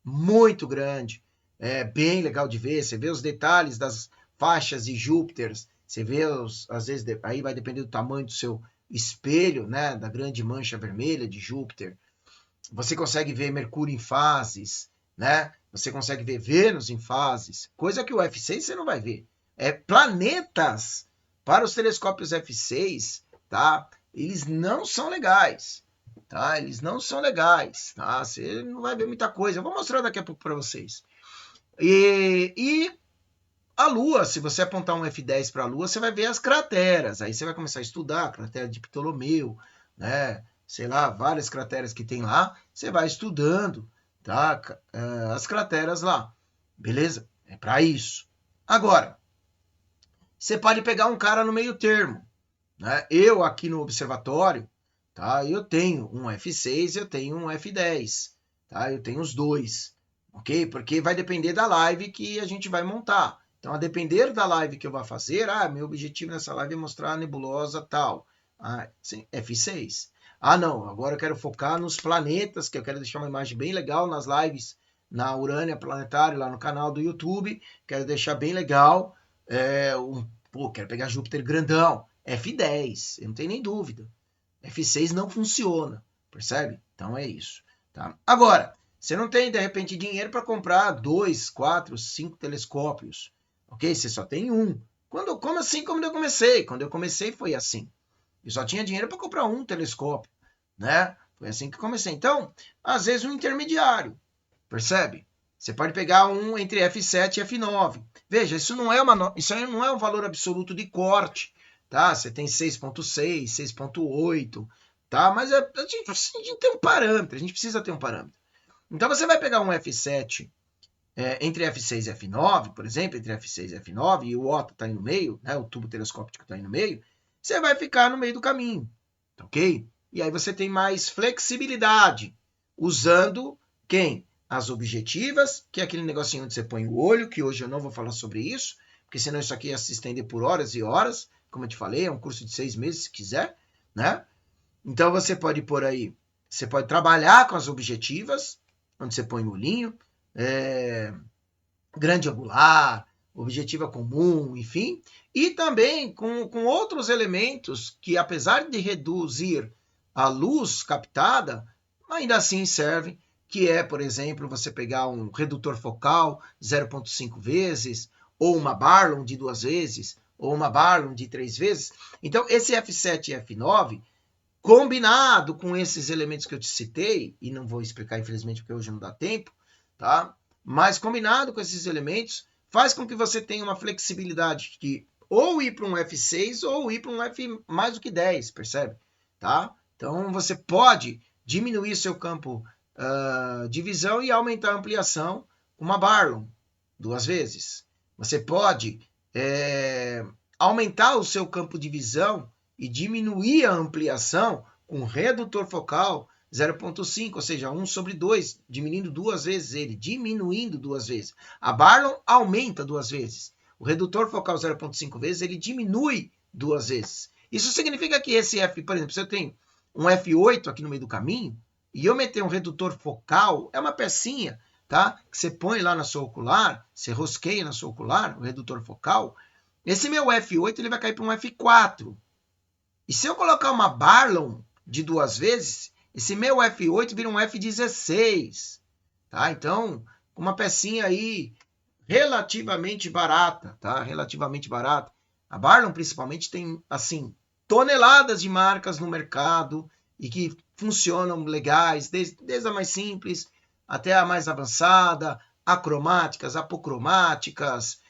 muito grande. É bem legal de ver. Você vê os detalhes das faixas de Júpiter. Você vê, às vezes, aí vai depender do tamanho do seu espelho, né? Da grande mancha vermelha de Júpiter. Você consegue ver Mercúrio em fases, né? Você consegue ver Vênus em fases. Coisa que o F6 você não vai ver. É planetas para os telescópios F6, tá? Eles não são legais. Tá? Eles não são legais, tá? Você não vai ver muita coisa. Eu vou mostrar daqui a pouco para vocês. E a Lua, se você apontar um F10 para a Lua, você vai ver as crateras. Aí você vai começar a estudar a cratera de Ptolomeu, né? Sei lá, várias crateras que tem lá. Você vai estudando, tá? As crateras lá. Beleza? É para isso. Agora, você pode pegar um cara no meio termo, né? Eu aqui no observatório, tá? Eu tenho um F6, eu tenho um F10, tá? Eu tenho os dois, ok? Porque vai depender da live que a gente vai montar. Então, a depender da live que eu vou fazer, meu objetivo nessa live é mostrar a nebulosa tal. Sim, F6. Não, agora eu quero focar nos planetas, que eu quero deixar uma imagem bem legal nas lives na Urânia Planetário, lá no canal do YouTube. Quero deixar bem legal. Quero pegar Júpiter grandão. F10, eu não tenho nem dúvida. F6 não funciona, percebe? Então é isso. Tá? Agora, você não tem, de repente, dinheiro para comprar 2, 4, 5 telescópios. Ok? Você só tem um. Como assim? Quando eu comecei? Quando eu comecei foi assim. Eu só tinha dinheiro para comprar um telescópio. Né? Foi assim que comecei. Então, às vezes um intermediário. Percebe? Você pode pegar um entre F7 e F9. Veja, isso não é um valor absoluto de corte. Tá? Você tem 6.6, 6.8, tá? Mas a gente tem um parâmetro, a gente precisa ter um parâmetro. Então você vai pegar um F7 entre F6 e F9, por exemplo, entre F6 e F9, e o OTA está aí no meio, né? O tubo telescópico está aí no meio, você vai ficar no meio do caminho, ok? E aí você tem mais flexibilidade, usando quem? As objetivas, que é aquele negocinho onde você põe o olho, que hoje eu não vou falar sobre isso, porque senão isso aqui ia se estender por horas e horas, como eu te falei, é um curso de 6 meses, se quiser, né? Então você pode pôr aí, você pode trabalhar com as objetivas, onde você põe o olhinho, grande angular, objetiva comum, enfim, e também com outros elementos que, apesar de reduzir a luz captada, ainda assim servem, que é, por exemplo, você pegar um redutor focal 0,5 vezes, ou uma Barlow de 2 vezes, ou uma Barlow de 3 vezes. Então, esse F7 e F9, combinado com esses elementos que eu te citei, e não vou explicar, infelizmente, porque hoje não dá tempo, tá? Mas combinado com esses elementos, faz com que você tenha uma flexibilidade que ou ir para um f6 ou ir para um f mais do que 10, percebe? Tá? Então você pode diminuir seu campo de visão e aumentar a ampliação com uma Barlow 2 vezes. Você pode aumentar o seu campo de visão e diminuir a ampliação com redutor focal 0,5, ou seja, 1/2, diminuindo 2 vezes ele, diminuindo 2 vezes. A Barlow aumenta 2 vezes. O redutor focal 0,5 vezes, ele diminui 2 vezes. Isso significa que esse F, por exemplo, se eu tenho um F8 aqui no meio do caminho, e eu meter um redutor focal, é uma pecinha, tá? Que você põe lá na sua ocular, você rosqueia na sua ocular, o redutor focal, esse meu F8 ele vai cair para um F4. E se eu colocar uma Barlow de 2 vezes, esse meu F8 vira um F16. Tá? Então, uma pecinha aí relativamente barata, tá? Relativamente barata. A Barlow, principalmente, tem, assim, toneladas de marcas no mercado e que funcionam legais, desde a mais simples até a mais avançada, acromáticas, apocromáticas,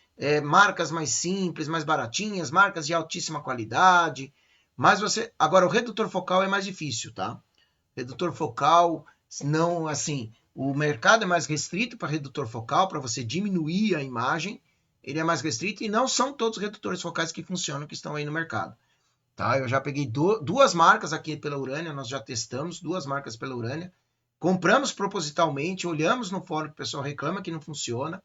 marcas mais simples, mais baratinhas, marcas de altíssima qualidade. Mas agora, o redutor focal é mais difícil, tá? Redutor focal, não, assim, o mercado é mais restrito para redutor focal, para você diminuir a imagem, ele é mais restrito e não são todos os redutores focais que funcionam, que estão aí no mercado. Tá? Eu já peguei duas marcas aqui pela Urânia, nós já testamos 2 marcas pela Urânia, compramos propositalmente, olhamos no fórum que o pessoal reclama que não funciona,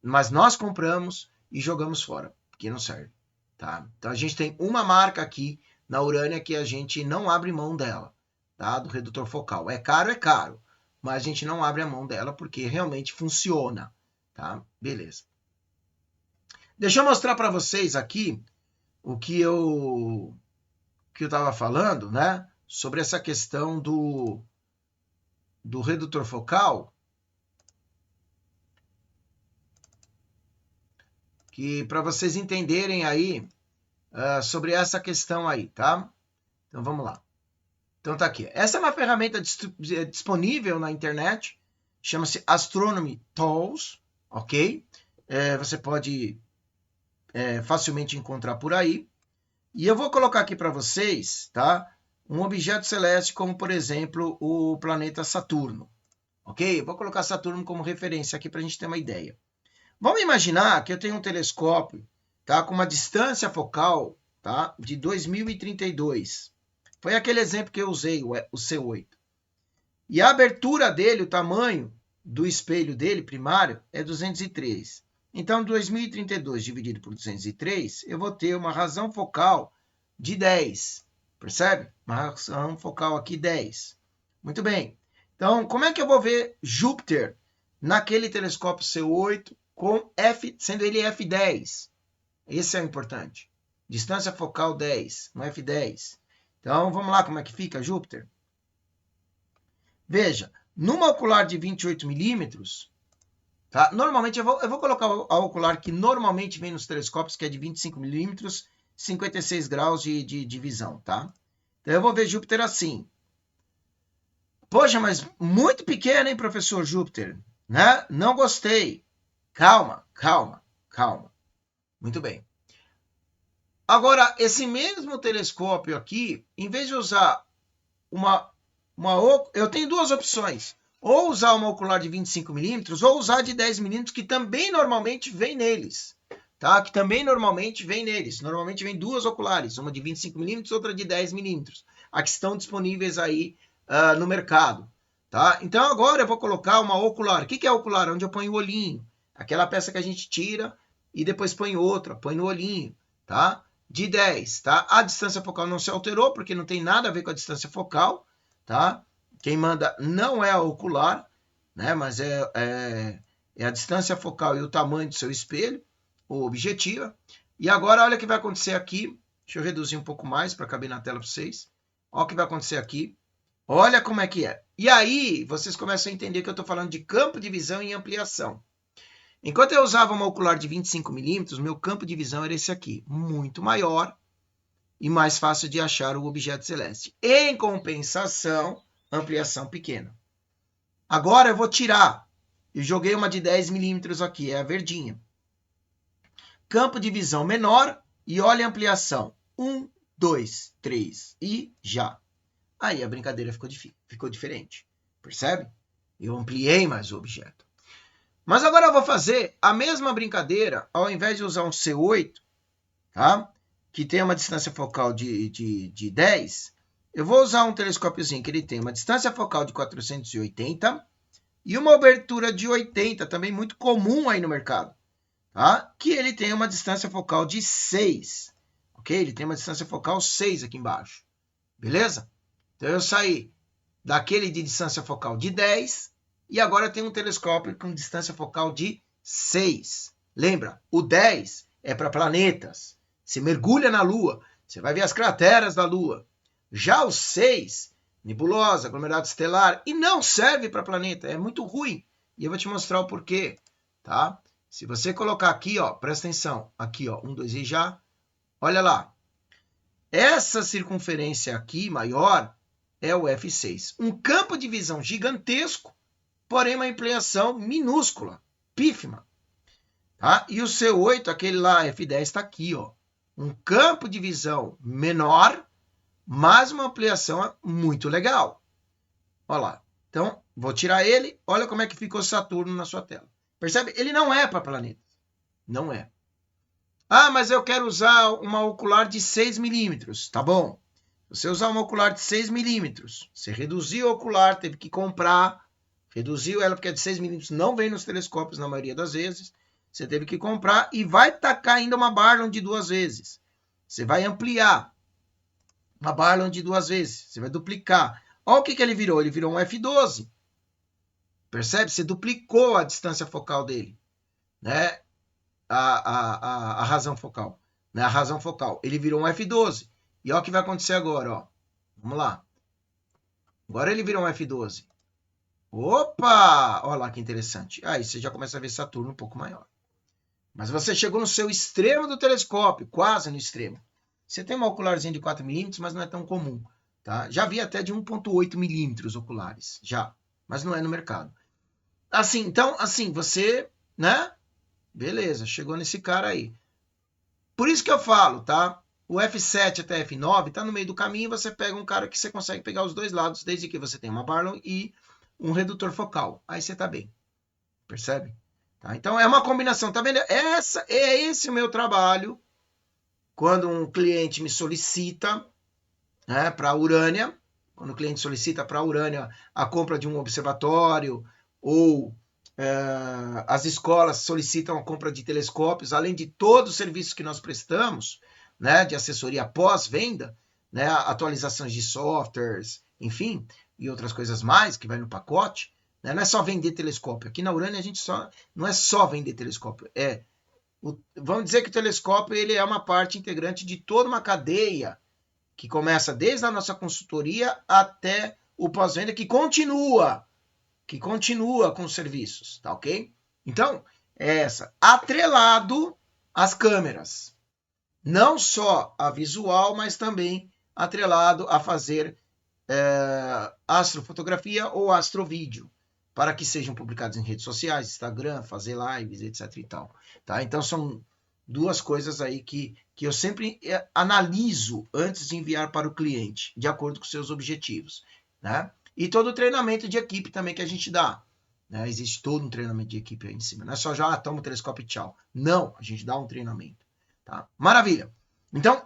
mas nós compramos e jogamos fora, porque não serve. Tá? Então a gente tem uma marca aqui na Urânia que a gente não abre mão dela, tá? Do redutor focal. É caro, mas a gente não abre a mão dela porque realmente funciona. Tá? Beleza. Deixa eu mostrar para vocês aqui o que eu estava falando, né? Sobre essa questão do redutor focal, que para vocês entenderem aí sobre essa questão aí, tá? Então vamos lá. Então tá aqui. Essa é uma ferramenta disponível na internet, chama-se Astronomy Tools, ok? Você pode facilmente encontrar por aí. E eu vou colocar aqui para vocês, tá? Um objeto celeste como, por exemplo, o planeta Saturno, ok? Vou colocar Saturno como referência aqui para a gente ter uma ideia. Vamos imaginar que eu tenho um telescópio, tá? Com uma distância focal, tá? De 2032. Foi aquele exemplo que eu usei, o C8. E a abertura dele, o tamanho do espelho dele, primário, é 203. Então, 2032 dividido por 203, eu vou ter uma razão focal de 10. Percebe? Uma razão focal aqui 10. Muito bem. Então, como é que eu vou ver Júpiter naquele telescópio C8 com F, sendo ele F10? Esse é o importante. Distância focal 10, no F10. Então, vamos lá como é que fica Júpiter. Veja, numa ocular de 28 milímetros, tá? Normalmente, eu vou colocar a ocular que normalmente vem nos telescópios, que é de 25 milímetros, 56 graus de visão, tá? Então, eu vou ver Júpiter assim. Poxa, mas muito pequeno, hein, professor Júpiter? Né? Não gostei. Calma. Muito bem. Agora, esse mesmo telescópio aqui, em vez de usar eu tenho 2 opções. Ou usar uma ocular de 25 milímetros, ou usar de 10 milímetros, que também normalmente vem neles. Tá? Que também normalmente vem neles. Normalmente vem 2 oculares, uma de 25 milímetros, outra de 10 milímetros. A que estão disponíveis aí no mercado. Tá? Então agora eu vou colocar uma ocular. O que é ocular? Onde eu ponho o olhinho. Aquela peça que a gente tira e depois põe outra, põe no olhinho. Tá? De 10. Tá? A distância focal não se alterou, porque não tem nada a ver com a distância focal. Tá? Quem manda não é a ocular, né? Mas é a distância focal e o tamanho do seu espelho, ou objetiva. E agora olha o que vai acontecer aqui. Deixa eu reduzir um pouco mais para caber na tela para vocês. Olha o que vai acontecer aqui. Olha como é que é. E aí vocês começam a entender que eu estou falando de campo de visão e ampliação. Enquanto eu usava uma ocular de 25 milímetros, meu campo de visão era esse aqui, muito maior e mais fácil de achar o objeto celeste. Em compensação, ampliação pequena. Agora eu vou tirar. Eu joguei uma de 10 milímetros aqui, é a verdinha. Campo de visão menor e olha a ampliação. 1, 2, 3 e já. Aí a brincadeira ficou diferente. Percebe? Eu ampliei mais o objeto. Mas agora eu vou fazer a mesma brincadeira, ao invés de usar um C8, tá? Que tem uma distância focal de 10, eu vou usar um telescópiozinho que ele tem uma distância focal de 480 e uma abertura de 80, também muito comum aí no mercado, tá? Que ele tem uma distância focal de 6, ok? Ele tem uma distância focal 6 aqui embaixo, beleza? Então eu saí daquele de distância focal de 10 e agora eu tenho um telescópio com distância focal de 6. Lembra, o 10 é para planetas. Você mergulha na Lua, você vai ver as crateras da Lua. Já o 6, nebulosa, aglomerado estelar, e não serve para planeta, é muito ruim. E eu vou te mostrar o porquê, tá? Se você colocar aqui, ó, presta atenção, aqui, ó, 1, 2 e já, olha lá. Essa circunferência aqui, maior, é o F6. Um campo de visão gigantesco, porém uma ampliação minúscula, pífima. Tá? E o C8, aquele lá, F10, está aqui, ó. Um campo de visão menor, mas uma ampliação muito legal. Olha lá. Então, vou tirar ele. Olha como é que ficou Saturno na sua tela. Percebe? Ele não é para planetas. Não é. Ah, mas eu quero usar uma ocular de 6 milímetros. Tá bom. Você usar uma ocular de 6 milímetros. Você reduziu a ocular, teve que comprar. Reduziu ela porque é de 6 milímetros. Não vem nos telescópios na maioria das vezes. Você teve que comprar e vai tacar ainda uma Barlow de 2 vezes. Você vai ampliar uma Barlow de 2 vezes. Você vai duplicar. Olha o que ele virou. Ele virou um F12. Percebe? Você duplicou a distância focal dele. Né? A razão focal. Né? A razão focal. Ele virou um F12. E olha o que vai acontecer agora. Ó. Vamos lá. Agora ele virou um F12. Opa! Olha lá que interessante. Aí você já começa a ver Saturno um pouco maior. Mas você chegou no seu extremo do telescópio, quase no extremo. Você tem uma ocularzinha de 4 milímetros, mas não é tão comum. Tá? Já vi até de 1,8 milímetros oculares, já. Mas não é no mercado. Assim, então, assim, você, né? Beleza, chegou nesse cara aí. Por isso que eu falo, tá? O F7 até F9 tá no meio do caminho, você pega um cara que você consegue pegar os dois lados, desde que você tenha uma Barlow e um redutor focal. Aí você tá bem. Percebe? Tá? Então é uma combinação, tá vendo? É esse o meu trabalho quando um cliente me solicita, né, para a Urânia, quando o cliente solicita para a Urânia a compra de um observatório ou as escolas solicitam a compra de telescópios, além de todos os serviços que nós prestamos, né, de assessoria pós-venda, né, atualizações de softwares, enfim, e outras coisas mais que vai no pacote. Não é só vender telescópio. Aqui na Urânia a gente não é só vender telescópio. Vamos dizer que o telescópio ele é uma parte integrante de toda uma cadeia que começa desde a nossa consultoria até o pós-venda, que continua com os serviços, tá ok? Então, é essa. Atrelado às câmeras. Não só a visual, mas também atrelado a fazer astrofotografia ou astrovídeo, para que sejam publicados em redes sociais, Instagram, fazer lives, etc e tal. Tá? Então são duas coisas aí que eu sempre analiso antes de enviar para o cliente, de acordo com seus objetivos. Né? E todo o treinamento de equipe também que a gente dá. Né? Existe todo um treinamento de equipe aí em cima. Não é só já toma o telescópio e tchau. Não, a gente dá um treinamento. Tá? Maravilha. Então,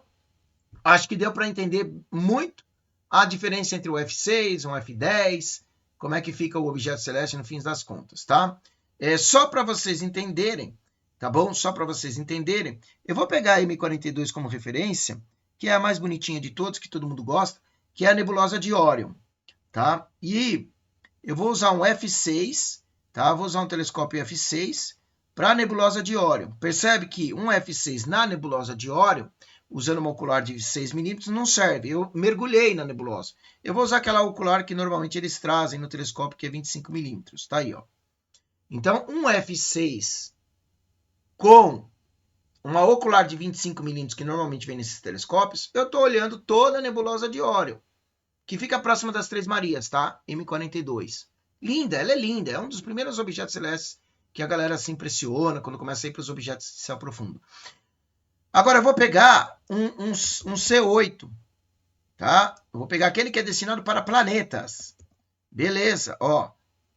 acho que deu para entender muito a diferença entre o F6, um F10, como é que fica o objeto celeste no fim das contas, tá? Só para vocês entenderem, tá bom? Só para vocês entenderem, eu vou pegar a M42 como referência, que é a mais bonitinha de todos, que todo mundo gosta, que é a nebulosa de Órion, tá? E eu vou usar um F6, tá? Vou usar um telescópio F6 para a nebulosa de Órion. Percebe que um F6 na nebulosa de Órion, usando uma ocular de 6 milímetros, não serve. Eu mergulhei na nebulosa. Eu vou usar aquela ocular que normalmente eles trazem no telescópio, que é 25 milímetros. Tá aí, ó. Então, um F6 com uma ocular de 25 milímetros, que normalmente vem nesses telescópios, eu estou olhando toda a nebulosa de Órion, que fica próxima das Três Marias, tá? M42. Linda, ela é linda. É um dos primeiros objetos celestes que a galera se impressiona quando começa a ir para os objetos de céu profundo. Agora eu vou pegar um C8, tá? Eu vou pegar aquele que é destinado para planetas. Beleza, ó.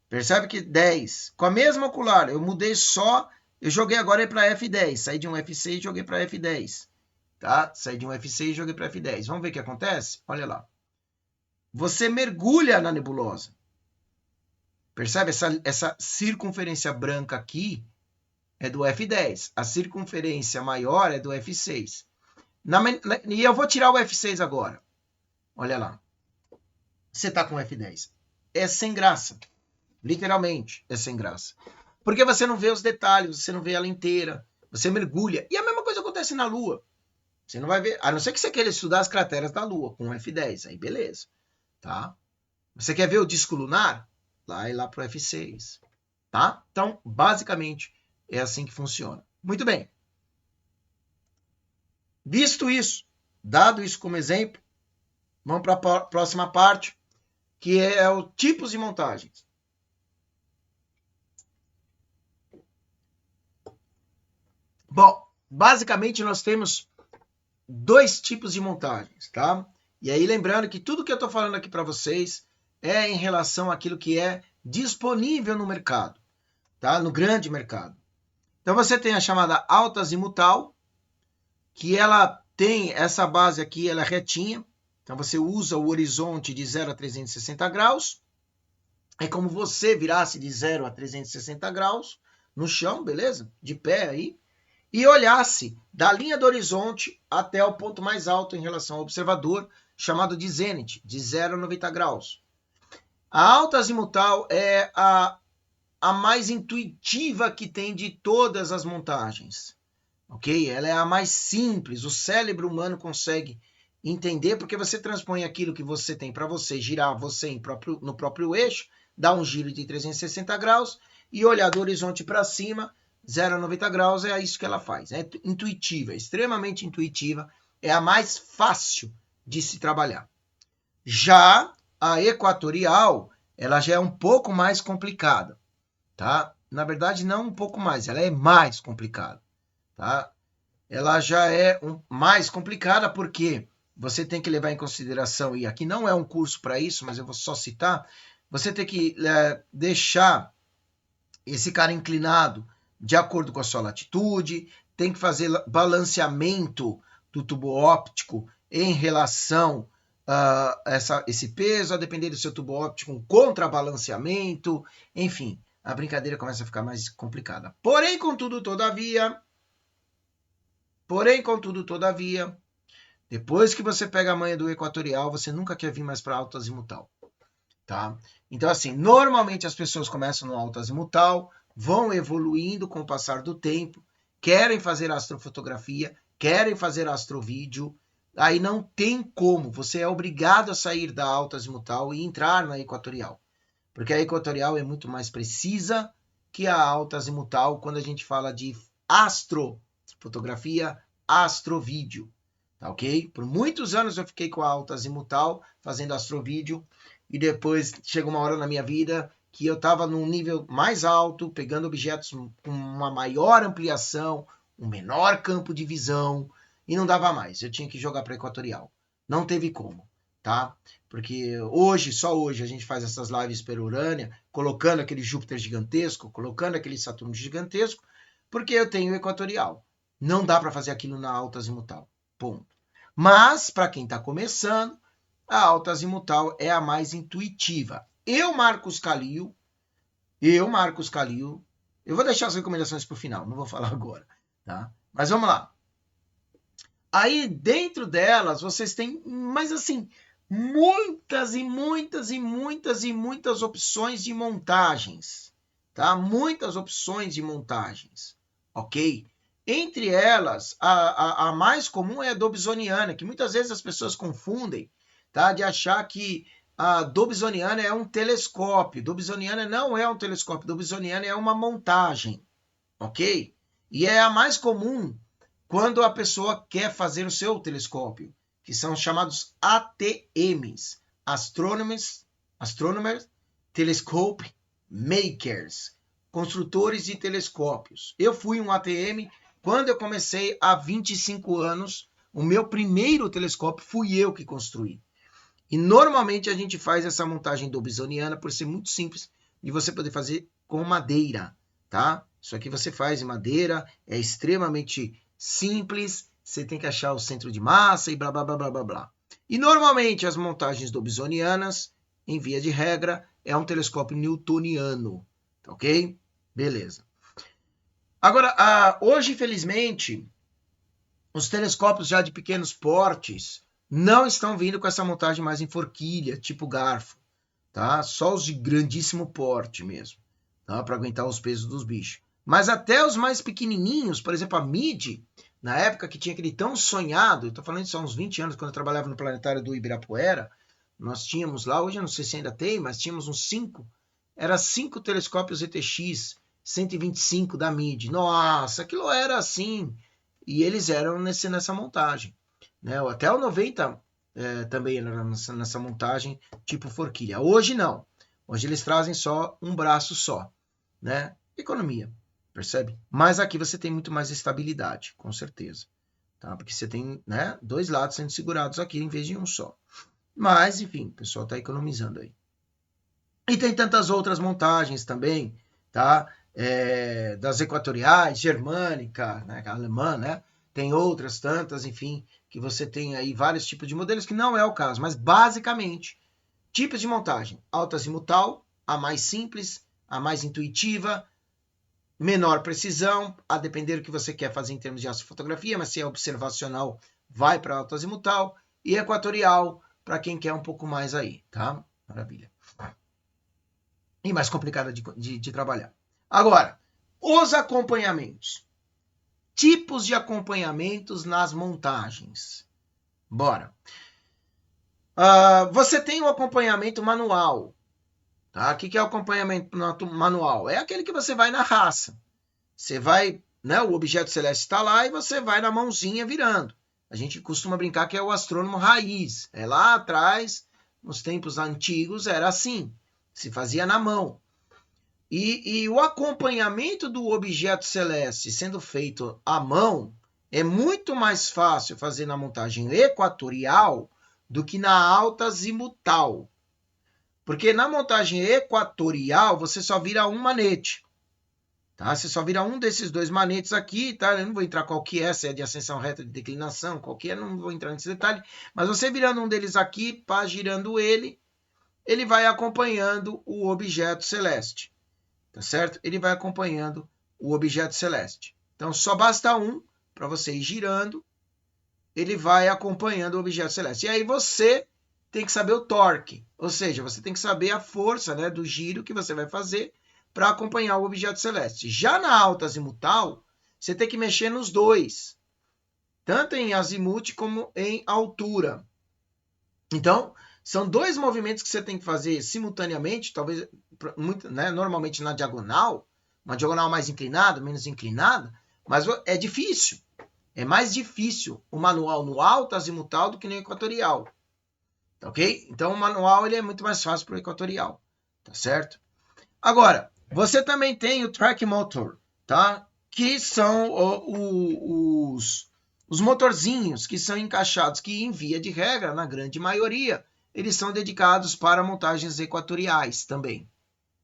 Percebe que 10. Com a mesma ocular, eu mudei só, eu joguei agora para F10. Saí de um F6 e joguei para F10. Tá? Saí de um F6 e joguei para F10. Vamos ver o que acontece? Olha lá. Você mergulha na nebulosa. Percebe? Essa circunferência branca aqui é do F10. A circunferência maior é do F6. E eu vou tirar o F6 agora. Olha lá. Você está com o F10. É sem graça. Literalmente, é sem graça. Porque você não vê os detalhes, você não vê ela inteira. Você mergulha. E a mesma coisa acontece na Lua. Você não vai ver, a não ser que você queira estudar as crateras da Lua com o F10. Aí beleza. Tá? Você quer ver o disco lunar? Lá para o F6. Tá? Então, basicamente, é assim que funciona. Muito bem. Visto isso, dado isso como exemplo, vamos para a próxima parte, que é o tipos de montagens. Bom, basicamente nós temos 2 tipos de montagens, tá? E aí lembrando que tudo que eu estou falando aqui para vocês é em relação àquilo que é disponível no mercado, tá? No grande mercado. Então você tem a chamada alta-azimutal, que ela tem essa base aqui, ela é retinha. Então você usa o horizonte de 0 a 360 graus. É como você virasse de 0 a 360 graus no chão, beleza? De pé aí. E olhasse da linha do horizonte até o ponto mais alto em relação ao observador, chamado de zênite, de 0 a 90 graus. A alta azimutal é a mais intuitiva que tem de todas as montagens, ok? Ela é a mais simples, o cérebro humano consegue entender, porque você transpõe aquilo que você tem para você girar você no próprio eixo, dá um giro de 360 graus e olhar do horizonte para cima, 0 a 90 graus, é isso que ela faz. É intuitiva, é extremamente intuitiva, é a mais fácil de se trabalhar. Já a equatorial, ela já é um pouco mais complicada, tá? Na verdade, não um pouco mais, ela é mais complicada, tá? Ela já é mais complicada porque você tem que levar em consideração, e aqui não é um curso para isso, mas eu vou só citar, você tem que deixar esse cara inclinado de acordo com a sua latitude, tem que fazer balanceamento do tubo óptico em relação a esse peso, a depender do seu tubo óptico, um contrabalanceamento, enfim, a brincadeira começa a ficar mais complicada. Porém, contudo, todavia, depois que você pega a manha do equatorial, você nunca quer vir mais para alto azimutal, tá? Então, assim, normalmente as pessoas começam no alto azimutal, vão evoluindo com o passar do tempo, querem fazer astrofotografia, querem fazer astrovídeo, aí não tem como, você é obrigado a sair da alta azimutal e entrar na equatorial, porque a equatorial é muito mais precisa que a alta azimutal quando a gente fala de astrofotografia, astrovídeo, tá ok? Por muitos anos eu fiquei com a alta azimutal fazendo astrovídeo e depois chega uma hora na minha vida que eu estava num nível mais alto, pegando objetos com uma maior ampliação, um menor campo de visão e não dava mais. Eu tinha que jogar para equatorial. Não teve como, tá? Porque hoje, só hoje, a gente faz essas lives pela Urânia, colocando aquele Júpiter gigantesco, colocando aquele Saturno gigantesco, porque eu tenho equatorial. Não dá para fazer aquilo na alta azimutal. Ponto. Mas, para quem está começando, a alta azimutal é a mais intuitiva. Marcos Calil, eu vou deixar as recomendações para o final, não vou falar agora, tá? Mas vamos lá. Aí, dentro delas, vocês têm, mas assim, muitas e muitas e muitas e muitas opções de montagens, tá? Muitas opções de montagens, ok? Entre elas, a mais comum é a dobsoniana, que muitas vezes as pessoas confundem, tá? De achar que a dobsoniana é um telescópio. Dobsoniana não é um telescópio, dobsoniana é uma montagem, ok? E é a mais comum quando a pessoa quer fazer o seu telescópio, que são chamados ATMs, Astronomers Telescope Makers, construtores de telescópios. Eu fui um ATM quando eu comecei há 25 anos, o meu primeiro telescópio fui eu que construí. E normalmente a gente faz essa montagem dobsoniana por ser muito simples de você poder fazer com madeira, tá? Isso aqui você faz em madeira, é extremamente simples, você tem que achar o centro de massa e blá, blá, blá, blá, blá, blá. E normalmente as montagens dobsonianas, em via de regra, é um telescópio newtoniano, tá ok? Beleza. Agora, hoje, infelizmente, os telescópios já de pequenos portes não estão vindo com essa montagem mais em forquilha, tipo garfo, tá? Só os de grandíssimo porte mesmo, tá? Para aguentar os pesos dos bichos. Mas até os mais pequenininhos, por exemplo, a MIDI, na época que tinha aquele tão sonhado, eu tô falando isso há uns 20 anos, quando eu trabalhava no planetário do Ibirapuera, nós tínhamos lá, hoje eu não sei se ainda tem, mas tínhamos uns 5, era 5 telescópios ETX 125 da MIDI. Nossa, aquilo era assim, e eles eram nessa montagem, né? Até o 90 também era nessa montagem tipo forquilha. Hoje não. Hoje eles trazem só um braço só, né? Economia, percebe? Mas aqui você tem muito mais estabilidade, com certeza, tá? Porque você tem, né, 2 lados sendo segurados aqui em vez de um só. Mas, enfim, o pessoal está economizando aí. E tem tantas outras montagens também, tá? Das equatoriais, germânica, né? Alemã, né? Tem outras tantas, enfim, que você tem aí vários tipos de modelos, que não é o caso, mas basicamente, tipos de montagem, alta-azimutal, a mais simples, a mais intuitiva, menor precisão, a depender do que você quer fazer em termos de astrofotografia, mas se é observacional, vai para alta-azimutal, e equatorial, para quem quer um pouco mais aí, tá? Maravilha. E mais complicada de trabalhar. Agora, os acompanhamentos. Tipos de acompanhamentos nas montagens. Bora. Você tem o acompanhamento manual. Tá? O que é o acompanhamento manual? É aquele que você vai na raça. Você vai, né, o objeto celeste está lá e você vai na mãozinha virando. A gente costuma brincar que é o astrônomo raiz. É lá atrás, nos tempos antigos, era assim. Se fazia na mão. E o acompanhamento do objeto celeste sendo feito à mão é muito mais fácil fazer na montagem equatorial do que na alta-azimutal. Porque na montagem equatorial você só vira um manete. Tá? Você só vira um desses 2 manetes aqui, tá? Eu não vou entrar qual que é, se é de ascensão reta, de declinação, qual que é, não vou entrar nesse detalhe. Mas você virando um deles aqui, pá, girando ele vai acompanhando o objeto celeste. Tá certo? Ele vai acompanhando o objeto celeste. Então, só basta um para você ir girando, ele vai acompanhando o objeto celeste. E aí você tem que saber o torque, ou seja, você tem que saber a força, né, do giro que você vai fazer para acompanhar o objeto celeste. Já na alta azimutal, você tem que mexer nos 2, tanto em azimuth como em altura. Então, são 2 movimentos que você tem que fazer simultaneamente, talvez, né, normalmente na diagonal, uma diagonal mais inclinada, menos inclinada, mas é difícil. É mais difícil o manual no alto azimutal do que no equatorial. Tá ok? Então, o manual ele é muito mais fácil para o equatorial. Tá certo? Agora, você também tem o track motor, tá? Que são os motorzinhos que são encaixados, que em via de regra, na grande maioria, eles são dedicados para montagens equatoriais também,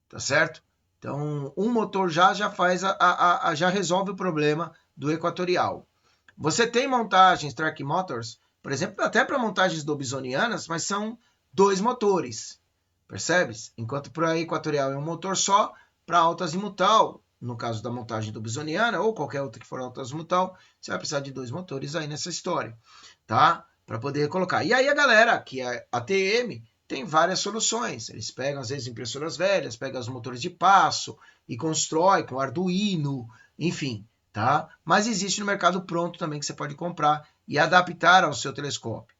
tá certo? Então, um motor já faz já resolve o problema do equatorial. Você tem montagens track motors, por exemplo, até para montagens dobsonianas, mas são 2 motores, percebes? Enquanto para a equatorial é um motor só, para alta azimutal, no caso da montagem dobsoniana ou qualquer outra que for alta azimutal, você vai precisar de 2 motores aí nessa história, tá? Para poder colocar. E aí a galera, que é ATM, tem várias soluções. Eles pegam, às vezes, impressoras velhas, pegam os motores de passo e constrói com Arduino, enfim, tá? Mas existe no mercado pronto também que você pode comprar e adaptar ao seu telescópio,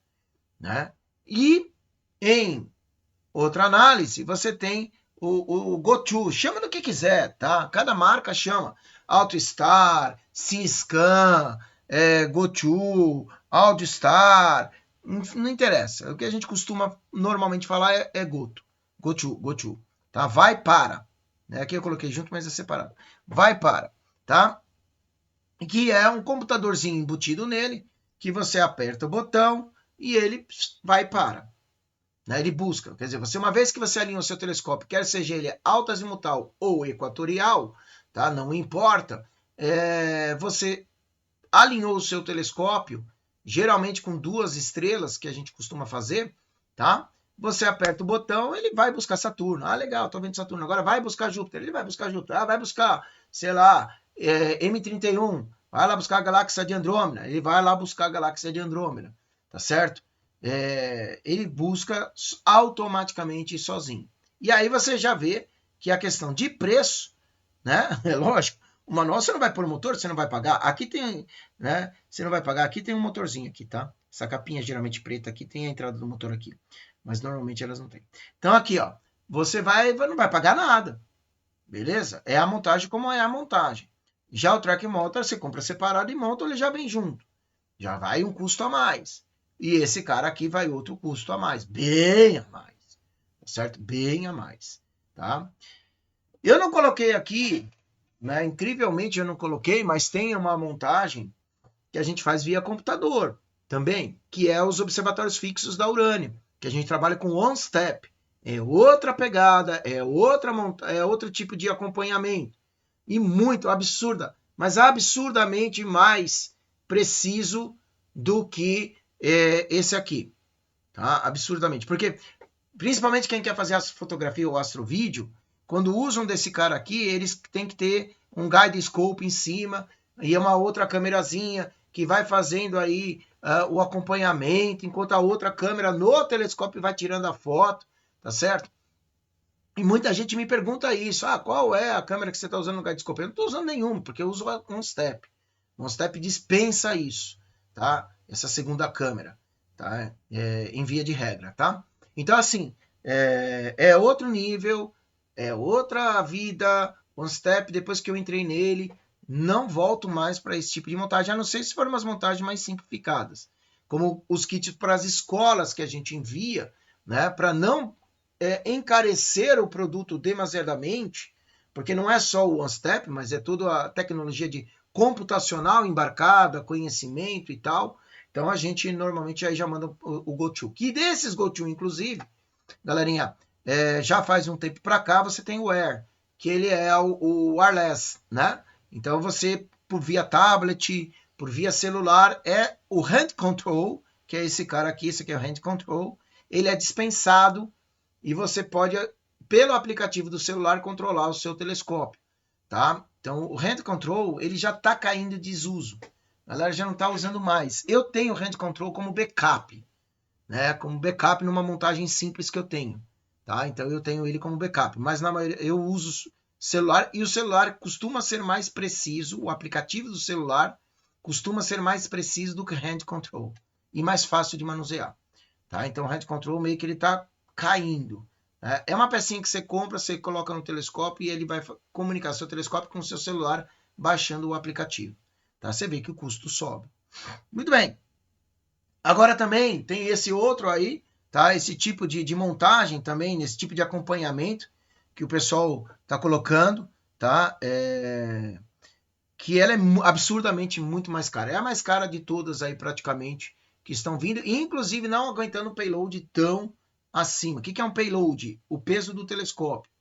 né? E em outra análise, você tem o Go-To, chama do que quiser, tá? Cada marca chama. AutoStar, Cinscan, Go-To, AutoStar, não interessa. O que a gente costuma normalmente falar é Go-To, Go-To, tá? Vai para. Né? Aqui eu coloquei junto, mas é separado. Vai para, tá? que é um computadorzinho embutido nele, que você aperta o botão e ele vai para. Né? Ele busca. Quer dizer, você, uma vez que você alinha o seu telescópio, quer seja ele alto-azimutal ou equatorial, tá? Não importa, você alinhou o seu telescópio, geralmente com 2 estrelas, que a gente costuma fazer, tá? Você aperta o botão, ele vai buscar Saturno. Ah, legal, tô vendo Saturno. Agora vai buscar Júpiter. Ele vai buscar Júpiter. Ah, vai buscar, sei lá, M31. Vai lá buscar a galáxia de Andrômeda. Ele vai lá buscar a galáxia de Andrômeda. Tá certo? Ele busca automaticamente sozinho. E aí você já vê que a questão de preço, né? É lógico. O manual você não vai pôr motor, você não vai pagar. Aqui tem, né? Você não vai pagar. Aqui tem um motorzinho aqui, tá? Essa capinha geralmente preta aqui tem a entrada do motor aqui, mas normalmente elas não têm. Então aqui, ó, você não vai pagar nada, beleza? É a montagem como é a montagem. Já o Track Motor você compra separado e monta, ele já vem junto. Já vai um custo a mais. E esse cara aqui vai outro custo a mais, bem a mais, certo? Bem a mais, tá? Eu não coloquei aqui, né? Incrivelmente eu não coloquei, mas tem uma montagem que a gente faz via computador também, que é os observatórios fixos da Urânio, que a gente trabalha com OnStep. É outra pegada, é outro tipo de acompanhamento. E muito absurda, mas absurdamente mais preciso do que esse aqui. Tá? Absurdamente. Porque, principalmente quem quer fazer astrofotografia ou astrovídeo, quando usam desse cara aqui, eles têm que ter um guide scope em cima e uma outra câmerazinha que vai fazendo aí o acompanhamento, enquanto a outra câmera no telescópio vai tirando a foto, tá certo? E muita gente me pergunta isso, qual é a câmera que você está usando no guide scope? Eu não estou usando nenhuma, porque eu uso um step. Um step dispensa isso, tá? Essa segunda câmera, tá? Em via de regra, tá? Então, assim, é outro nível, é outra vida. One Step, depois que eu entrei nele, não volto mais para esse tipo de montagem, a não ser se for umas montagens mais simplificadas, como os kits para as escolas que a gente envia, né? Para não encarecer o produto demasiadamente, porque não é só o One Step, mas é toda a tecnologia de computacional embarcada, conhecimento e tal. Então a gente normalmente aí já manda o GoTo. Que desses GoTo, inclusive, galerinha, já faz um tempo para cá, você tem o Air, que ele é o wireless, né? Então você, por via tablet, por via celular, é o hand control, que é esse cara aqui, esse aqui é o hand control, ele é dispensado e você pode, pelo aplicativo do celular, controlar o seu telescópio, tá? Então, o hand control, ele já está caindo em desuso. A galera já não está usando mais. Eu tenho o hand control como backup, né? Como backup numa montagem simples que eu tenho, tá? Então, eu tenho ele como backup. Mas na maioria, eu uso celular e o celular costuma ser mais preciso, o aplicativo do celular costuma ser mais preciso do que o hand control e mais fácil de manusear, tá? Então, o hand control meio que ele está caindo. É uma pecinha que você compra, você coloca no telescópio e ele vai comunicar seu telescópio com o seu celular baixando o aplicativo. Tá? Você vê que o custo sobe. Muito bem. Agora também tem esse outro aí, tá? Esse tipo de montagem também, esse tipo de acompanhamento que o pessoal está colocando, tá? Que ela é absurdamente muito mais cara. É a mais cara de todas aí praticamente que estão vindo, inclusive não aguentando o payload tão acima. O que é um payload? O peso do telescópio.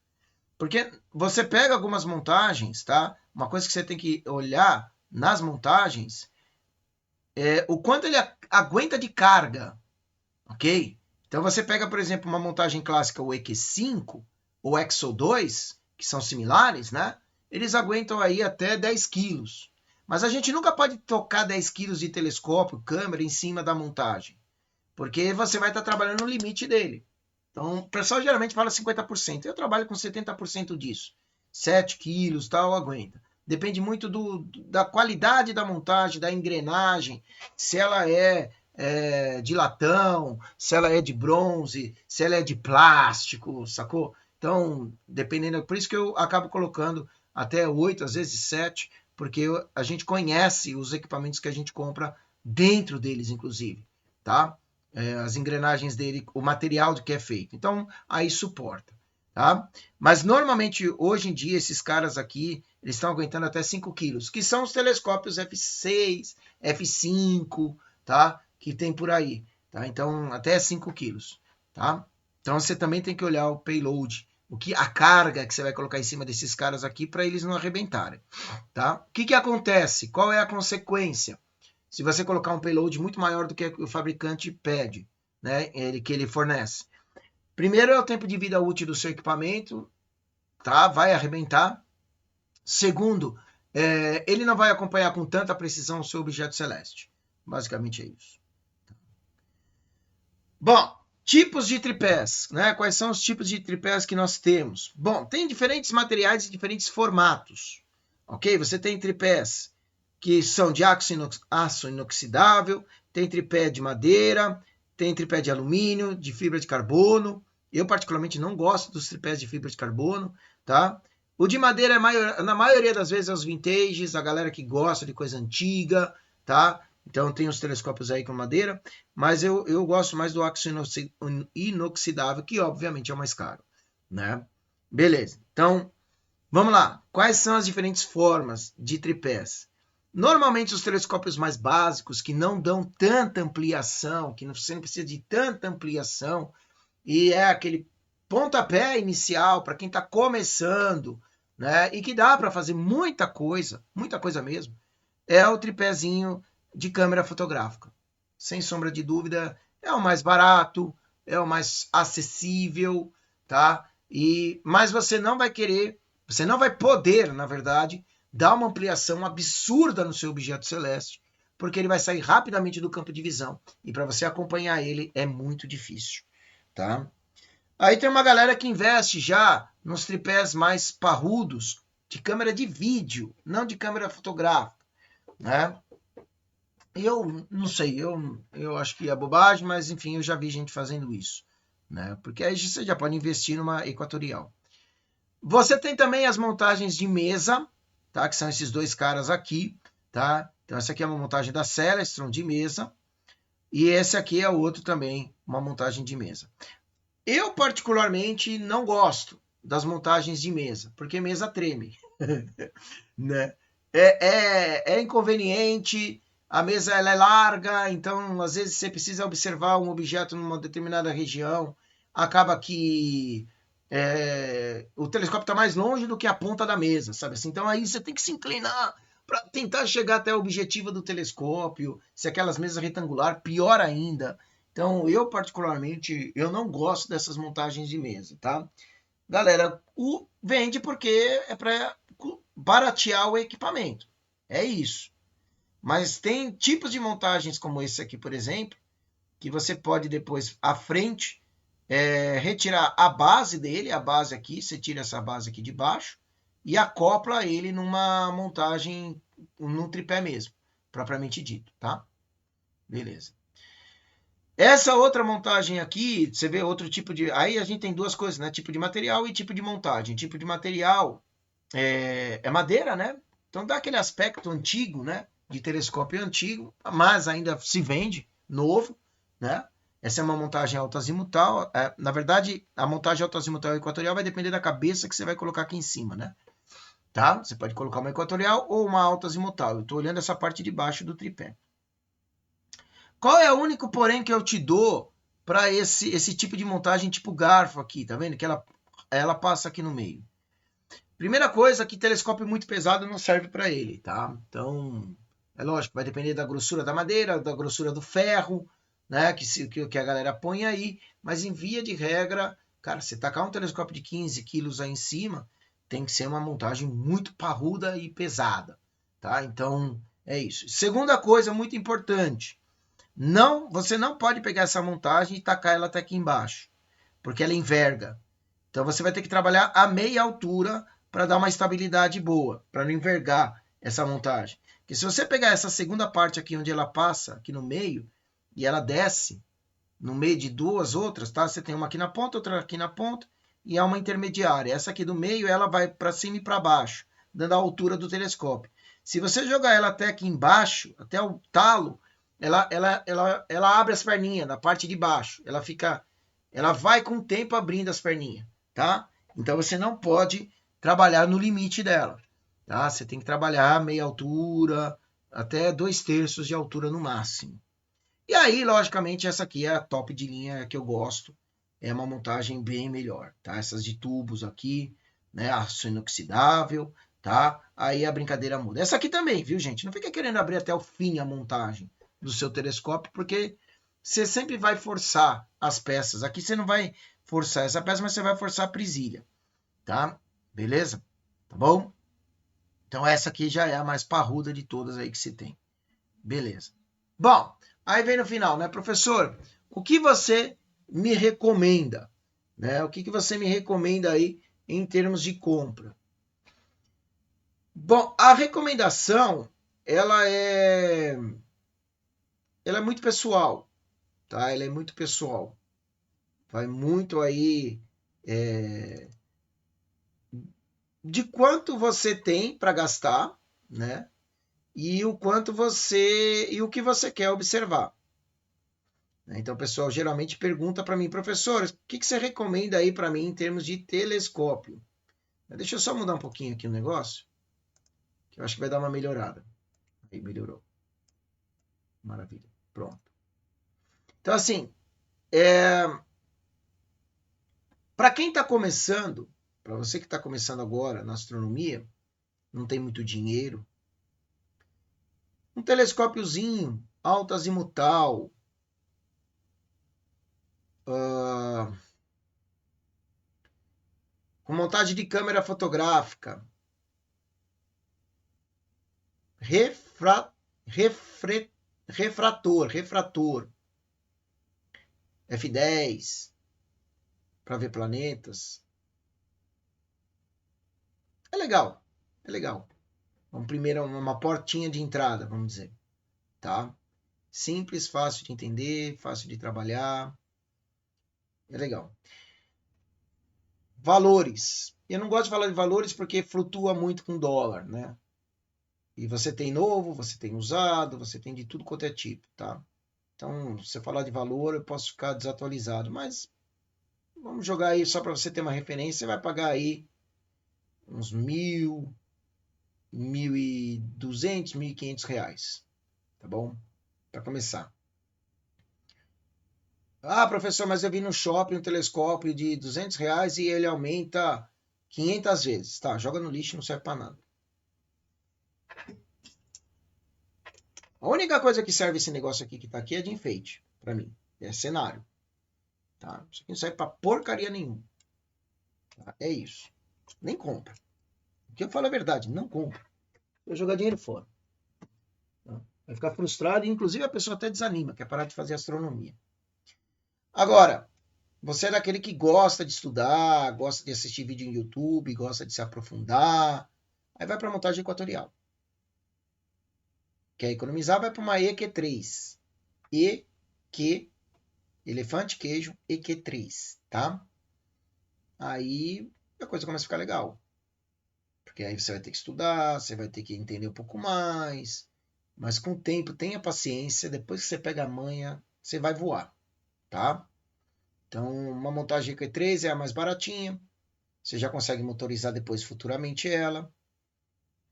Porque você pega algumas montagens, tá? Uma coisa que você tem que olhar nas montagens é o quanto ele aguenta de carga, ok? Então você pega, por exemplo, uma montagem clássica, o EQ5 ou Exo 2, que são similares, né? Eles aguentam aí até 10 quilos. Mas a gente nunca pode tocar 10 quilos de telescópio, câmera, em cima da montagem, porque você vai estar trabalhando no limite dele. Então, o pessoal geralmente fala 50%. Eu trabalho com 70% disso. 7 quilos, tal, aguenta. Depende muito da qualidade da montagem, da engrenagem, se ela de latão, se ela é de bronze, se ela é de plástico, sacou? Então, dependendo, por isso que eu acabo colocando até 8, às vezes 7, porque a gente conhece os equipamentos que a gente compra dentro deles, inclusive, tá? As engrenagens dele, o material do que é feito. Então, aí suporta. tá? Mas normalmente, hoje em dia, esses caras aqui, eles estão aguentando até 5 quilos, que são os telescópios F6, F5, tá? Que tem por aí, tá? Então, até 5 quilos, tá? Então, você também tem que olhar o payload, a carga que você vai colocar em cima desses caras aqui para eles não arrebentarem, tá? O que acontece? Qual é a consequência? Se você colocar um payload muito maior do que o fabricante pede, né? Que ele fornece. Primeiro é o tempo de vida útil do seu equipamento, tá? Vai arrebentar. Segundo, ele não vai acompanhar com tanta precisão o seu objeto celeste. Basicamente é isso. Bom, tipos de tripés, né? Quais são os tipos de tripés que nós temos? Bom, tem diferentes materiais e diferentes formatos, ok? Você tem tripés que são de aço inoxidável, tem tripé de madeira, tem tripé de alumínio, de fibra de carbono. Eu particularmente não gosto dos tripés de fibra de carbono, tá? O de madeira, na maioria das vezes, é os vintages, a galera que gosta de coisa antiga, tá? Então tem os telescópios aí com madeira, mas eu gosto mais do aço inoxidável, que obviamente é o mais caro, né? Beleza, então vamos lá. Quais são as diferentes formas de tripés? Normalmente os telescópios mais básicos, que não dão tanta ampliação, que você não precisa de tanta ampliação, e é aquele pontapé inicial para quem está começando, né? E que dá para fazer muita coisa mesmo, é o tripézinho de câmera fotográfica. Sem sombra de dúvida, é o mais barato, é o mais acessível, tá? Mas você não vai querer, você não vai poder, na verdade, dar uma ampliação absurda no seu objeto celeste, porque ele vai sair rapidamente do campo de visão e para você acompanhar ele é muito difícil, tá? Aí tem uma galera que investe já nos tripés mais parrudos de câmera de vídeo, não de câmera fotográfica, né? Eu não sei, eu acho que é bobagem, mas enfim, eu já vi gente fazendo isso, né? Porque aí você já pode investir numa equatorial. Você tem também as montagens de mesa, tá? Que são esses dois caras aqui, tá? Então essa aqui é uma montagem da Celestron de mesa e esse aqui é o outro também, uma montagem de mesa. Eu particularmente não gosto das montagens de mesa, porque mesa treme, né? É inconveniente, a mesa ela é larga, então às vezes você precisa observar um objeto numa determinada região, acaba que o telescópio está mais longe do que a ponta da mesa, sabe assim? Então aí você tem que se inclinar para tentar chegar até a objetiva do telescópio, se aquelas mesas retangular, pior ainda. Então eu particularmente, eu não gosto dessas montagens de mesa, tá? Galera, vende porque é para baratear o equipamento. É isso. Mas tem tipos de montagens como esse aqui, por exemplo, que você pode depois, à frente, retirar a base dele, a base aqui, você tira essa base aqui de baixo e acopla ele numa montagem, num tripé mesmo, propriamente dito, tá? Beleza. Essa outra montagem aqui, você vê outro tipo de... Aí a gente tem duas coisas, né? Tipo de material e tipo de montagem. Tipo de material é madeira, né? Então dá aquele aspecto antigo, né? De telescópio antigo, mas ainda se vende novo, né? Essa é uma montagem alto-azimutal. Na verdade, a montagem alto-azimutal e equatorial vai depender da cabeça que você vai colocar aqui em cima, né? Tá? Você pode colocar uma equatorial ou uma alto-azimutal. Eu estou olhando essa parte de baixo do tripé. Qual é o único porém que eu te dou para esse tipo de montagem tipo garfo aqui, tá vendo? Que ela passa aqui no meio. Primeira coisa, que telescópio muito pesado não serve para ele, tá? Então, é lógico, vai depender da grossura da madeira, da grossura do ferro, né? Que a galera põe aí, mas em via de regra, cara, se tacar um telescópio de 15 quilos aí em cima, tem que ser uma montagem muito parruda e pesada, tá? Então, é isso. Segunda coisa muito importante, você não pode pegar essa montagem e tacar ela até aqui embaixo, porque ela enverga. Então você vai ter que trabalhar a meia altura para dar uma estabilidade boa, para não envergar essa montagem. Porque se você pegar essa segunda parte aqui onde ela passa, aqui no meio, e ela desce no meio de duas outras, tá? Você tem uma aqui na ponta, outra aqui na ponta, e há uma intermediária. Essa aqui do meio, ela vai para cima e para baixo, dando a altura do telescópio. Se você jogar ela até aqui embaixo, até o talo, ela abre as perninhas na parte de baixo. Ela vai com o tempo abrindo as perninhas, tá? Então você não pode trabalhar no limite dela, tá? Você tem que trabalhar meia altura, até 2/3 de altura no máximo. E aí, logicamente, essa aqui é a top de linha que eu gosto. É uma montagem bem melhor, tá? Essas de tubos aqui, né? Aço inoxidável, tá? Aí a brincadeira muda. Essa aqui também, viu, gente? Não fica querendo abrir até o fim a montagem do seu telescópio, porque você sempre vai forçar as peças. Aqui você não vai forçar essa peça, mas você vai forçar a presilha, tá? Beleza? Tá bom? Então essa aqui já é a mais parruda de todas aí que se tem. Beleza. Bom, aí vem no final, né, professor? O que você me recomenda? Né? O que você me recomenda aí em termos de compra? Bom, a recomendação ela é muito pessoal, tá? Ela é muito pessoal. Vai muito aí de quanto você tem para gastar, né? E o quanto você e o que você quer observar. Então, o pessoal geralmente pergunta para mim, professor, o que você recomenda aí para mim em termos de telescópio? Deixa eu só mudar um pouquinho aqui o negócio, que eu acho que vai dar uma melhorada. Aí, melhorou. Maravilha. Pronto. Então, assim, para quem está começando, para você que está começando agora na astronomia, não tem muito dinheiro, um telescópiozinho, alto azimutal, uh, com montagem de câmera fotográfica, refra, refre, refrator, F10, para ver planetas. É legal, é legal. Primeiro, uma portinha de entrada, vamos dizer, tá? Simples, fácil de entender, fácil de trabalhar, é legal. Valores. Eu não gosto de falar de valores porque flutua muito com dólar, né? E você tem novo, você tem usado, você tem de tudo quanto é tipo, tá? Então, se você falar de valor, eu posso ficar desatualizado, mas vamos jogar aí só para você ter uma referência, você vai pagar aí uns 1.200, R$ 1.500, tá bom? Para começar. Ah, professor, mas eu vi no shopping um telescópio de R$ 200 e ele aumenta 500 vezes. Tá, joga no lixo, não serve para nada. A única coisa que serve esse negócio aqui que tá aqui é de enfeite, para mim. É cenário. Tá? Isso aqui não serve para porcaria nenhuma. Tá? É isso. Nem compra. Porque eu falo a verdade, não compra. Vai jogar dinheiro fora. Tá? Vai ficar frustrado e, inclusive, a pessoa até desanima, quer parar de fazer astronomia. Agora, você é daquele que gosta de estudar, gosta de assistir vídeo no YouTube, gosta de se aprofundar. Aí vai para a montagem equatorial. Quer economizar, vai para uma EQ3. EQ, elefante, queijo, EQ3, tá? Aí a coisa começa a ficar legal. Porque aí você vai ter que estudar, você vai ter que entender um pouco mais. Mas com o tempo, tenha paciência. Depois que você pega a manha, você vai voar, tá? Então, uma montagem EQ3 é a mais baratinha. Você já consegue motorizar depois futuramente ela,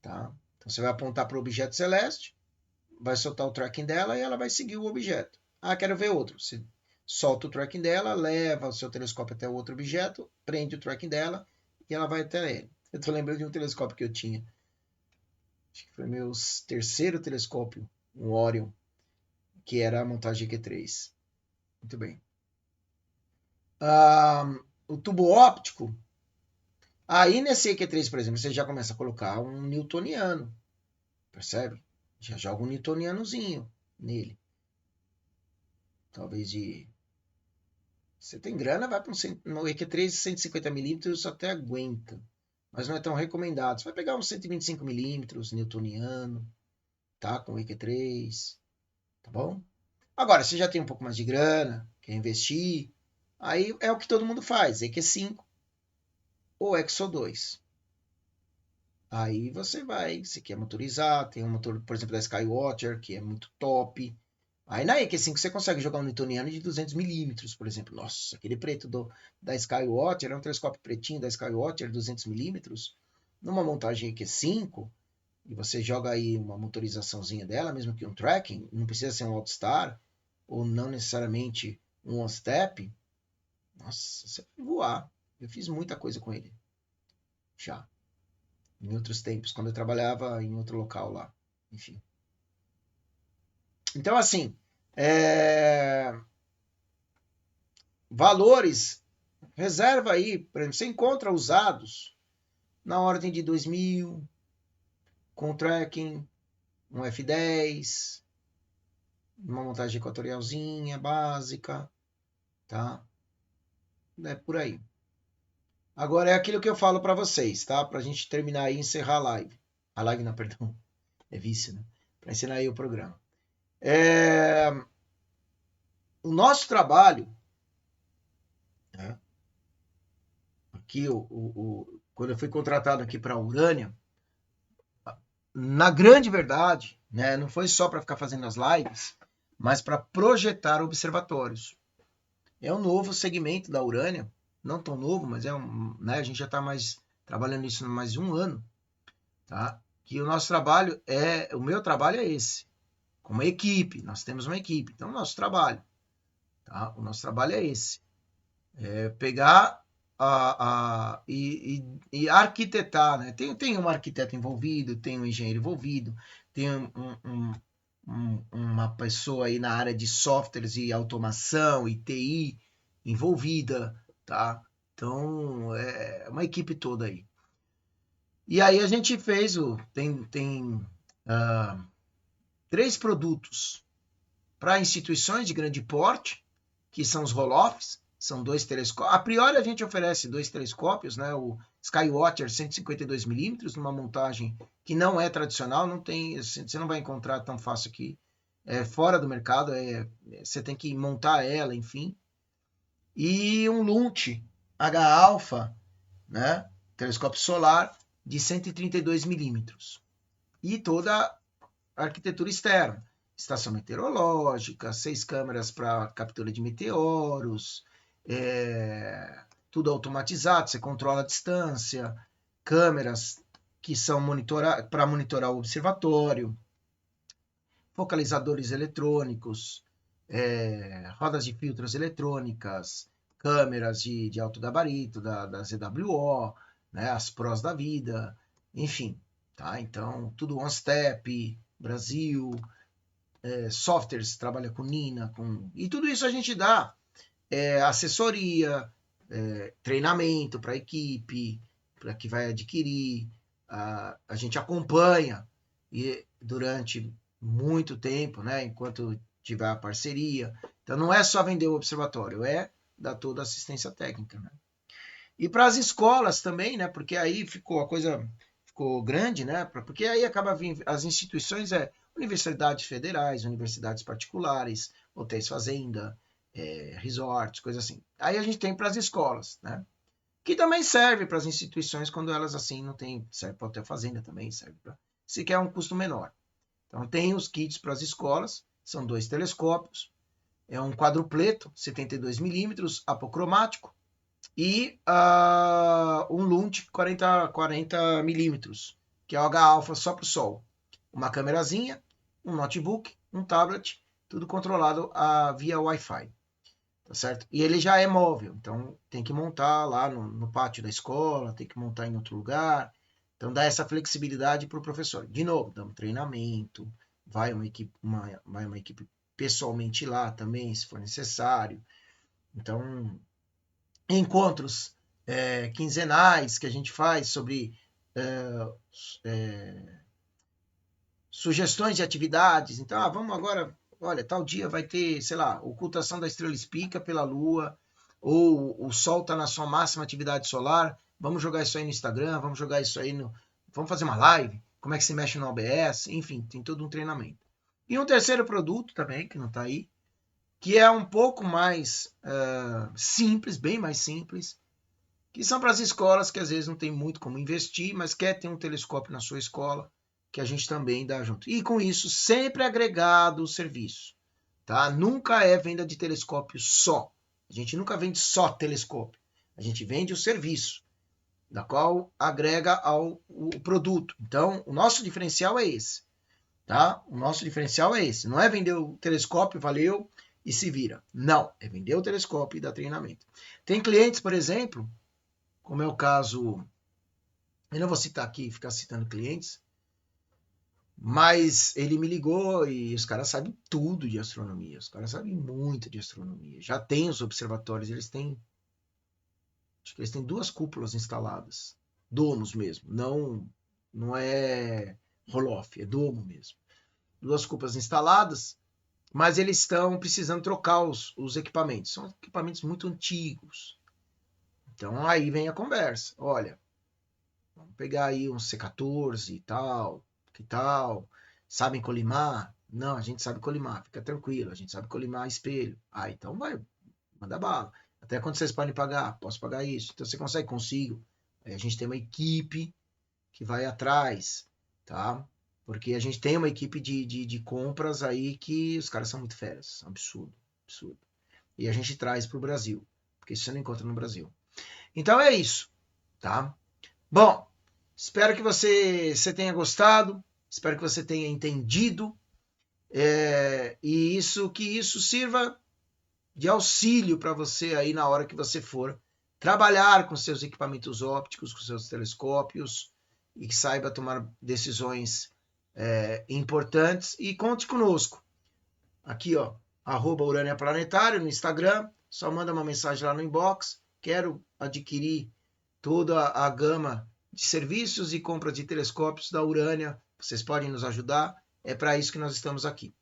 tá? Então você vai apontar para o objeto celeste, vai soltar o tracking dela e ela vai seguir o objeto. Ah, quero ver outro. Você solta o tracking dela, leva o seu telescópio até o outro objeto, prende o tracking dela e ela vai até ele. Eu estou lembrando de um telescópio que eu tinha. Acho que foi meu terceiro telescópio, um Orion, que era a montagem Q3. Muito bem. O tubo óptico. Aí nesse EQ3, por exemplo, você já começa a colocar um newtoniano. Percebe? Já joga um newtonianozinho nele. Talvez de. Você tem grana, vai para no EQ3 150 mm até aguenta. Mas não é tão recomendado. Você vai pegar uns 125 mm newtoniano, tá? Com EQ3, tá bom? Agora, você já tem um pouco mais de grana, quer investir, aí é o que todo mundo faz, EQ5 ou EXO2. Aí você vai, você quer motorizar, tem um motor, por exemplo, da Skywatcher, que é muito top. Aí na EQ5 você consegue jogar um newtoniano de 200 milímetros, por exemplo. Nossa, aquele preto da Skywatcher, é um telescópio pretinho da Skywatcher, 200 milímetros, numa montagem EQ5, e você joga aí uma motorizaçãozinha dela, mesmo que um tracking, não precisa ser um Outstar, ou não necessariamente um on-step, nossa, você vai voar. Eu fiz muita coisa com ele, já, em outros tempos, quando eu trabalhava em outro local lá, enfim. Então, assim, valores, reserva aí, por exemplo, você encontra usados na ordem de 2.000, com tracking, um F10, uma montagem equatorialzinha, básica, tá? É por aí. Agora é aquilo que eu falo para vocês, tá? Para a gente terminar aí e encerrar a live. A live não, perdão. É vício, né? Para ensinar aí o programa. O nosso trabalho, né? Aqui, quando eu fui contratado aqui para a Urânia, na grande verdade, né, não foi só para ficar fazendo as lives, mas para projetar observatórios. É um novo segmento da Urânia, não tão novo, mas né, a gente já está mais trabalhando isso há mais de um ano, tá? Que o nosso trabalho o meu trabalho é esse, com uma equipe, nós temos uma equipe, então o nosso trabalho, tá? O nosso trabalho é esse, pegar e arquitetar, né? Tem um arquiteto envolvido, tem um engenheiro envolvido, tem uma pessoa aí na área de softwares e automação e TI envolvida, tá? Então, é uma equipe toda aí. E aí a gente fez tem 3 produtos para instituições de grande porte, que são os roll-offs, são 2 telescópios. A priori a gente oferece 2 telescópios, né? O Skywatcher 152 milímetros, numa montagem que não é tradicional, não tem, você não vai encontrar tão fácil aqui, fora do mercado, você tem que montar ela, enfim. E um Lunt H-alpha, né? Telescópio solar de 132 milímetros. E toda a arquitetura externa. Estação meteorológica, 6 câmeras para captura de meteoros, tudo automatizado, você controla a distância, câmeras que são para monitorar o observatório, focalizadores eletrônicos, rodas de filtros eletrônicas, câmeras de alto gabarito, da ZWO, né, as pros da vida, enfim, tá? Então, tudo one-step, Brasil, softwares, trabalha com Nina, e tudo isso a gente dá assessoria, treinamento para a equipe, para que vai adquirir, a gente acompanha e durante muito tempo, né, enquanto tiver a parceria. Então não é só vender o observatório, dar toda a assistência técnica, né? E para as escolas também, né, porque aí a coisa ficou grande, né, porque aí acaba vindo as instituições, universidades federais, universidades particulares, hotéis fazenda, resorts, coisas assim. Aí a gente tem para as escolas, né? Que também serve para as instituições quando elas assim não têm, serve para hotel fazenda também, serve para se quer um custo menor. Então tem os kits para as escolas, são 2 telescópios, é um quadrupleto, 72 milímetros, apocromático, e um Lunt 40 milímetros, que é o H-alpha só para o Sol. Uma câmerazinha, um notebook, um tablet, tudo controlado via Wi-Fi. Tá certo? E ele já é móvel, então tem que montar lá no pátio da escola, tem que montar em outro lugar. Então dá essa flexibilidade para o professor. De novo, dá um treinamento, vai uma equipe pessoalmente lá também, se for necessário. Então, encontros quinzenais que a gente faz sobre sugestões de atividades. Então, vamos agora, olha, tal dia vai ter, sei lá, ocultação da estrela espica pela Lua, ou o Sol está na sua máxima atividade solar, vamos jogar isso aí no Instagram, vamos jogar isso aí vamos fazer uma live, como é que se mexe no OBS, enfim, tem todo um treinamento. E um terceiro produto também, que não está aí, que é um pouco mais simples, bem mais simples, que são para as escolas que às vezes não tem muito como investir, mas quer ter um telescópio na sua escola, que a gente também dá junto. E com isso, sempre agregado o serviço. tá? Nunca é venda de telescópio só. A gente nunca vende só telescópio. A gente vende o serviço, da qual agrega ao o produto. Então, o nosso diferencial é esse, tá? O nosso diferencial é esse. Não é vender o telescópio, valeu, e se vira. Não, é vender o telescópio e dar treinamento. Tem clientes, por exemplo, como é o caso, eu não vou citar aqui, ficar citando clientes, mas ele me ligou e os caras sabem tudo de astronomia, os caras sabem muito de astronomia. Já tem os observatórios, acho que eles têm 2 cúpulas instaladas, domos mesmo, não é roll-off, é domo mesmo. 2 cúpulas instaladas, mas eles estão precisando trocar os equipamentos. São equipamentos muito antigos. Então aí vem a conversa. Olha, vamos pegar aí um C14 e tal, que tal? Sabem colimar? Não, a gente sabe colimar, fica tranquilo, a gente sabe colimar espelho. Ah, então vai, manda bala. Até quando vocês podem pagar? Posso pagar isso. Então você consegue? Consigo. Aí a gente tem uma equipe que vai atrás, tá? Porque a gente tem uma equipe de compras aí que os caras são muito férias. Absurdo, absurdo. E a gente traz para o Brasil, porque isso você não encontra no Brasil. Então é isso, tá? Bom, espero que você tenha gostado, espero que você tenha entendido, e que isso sirva de auxílio para você aí na hora que você for trabalhar com seus equipamentos ópticos, com seus telescópios, e que saiba tomar decisões importantes. E conte conosco. Aqui, ó, @Urânia Planetário no Instagram. Só manda uma mensagem lá no inbox. Quero adquirir toda a gama de serviços e compra de telescópios da Urânia. Vocês podem nos ajudar. É para isso que nós estamos aqui.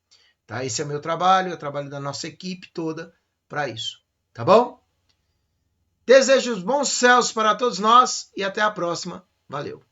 Tá? Esse é o meu trabalho, é o trabalho da nossa equipe toda para isso. Tá bom? Desejo bons céus para todos nós e até a próxima. Valeu!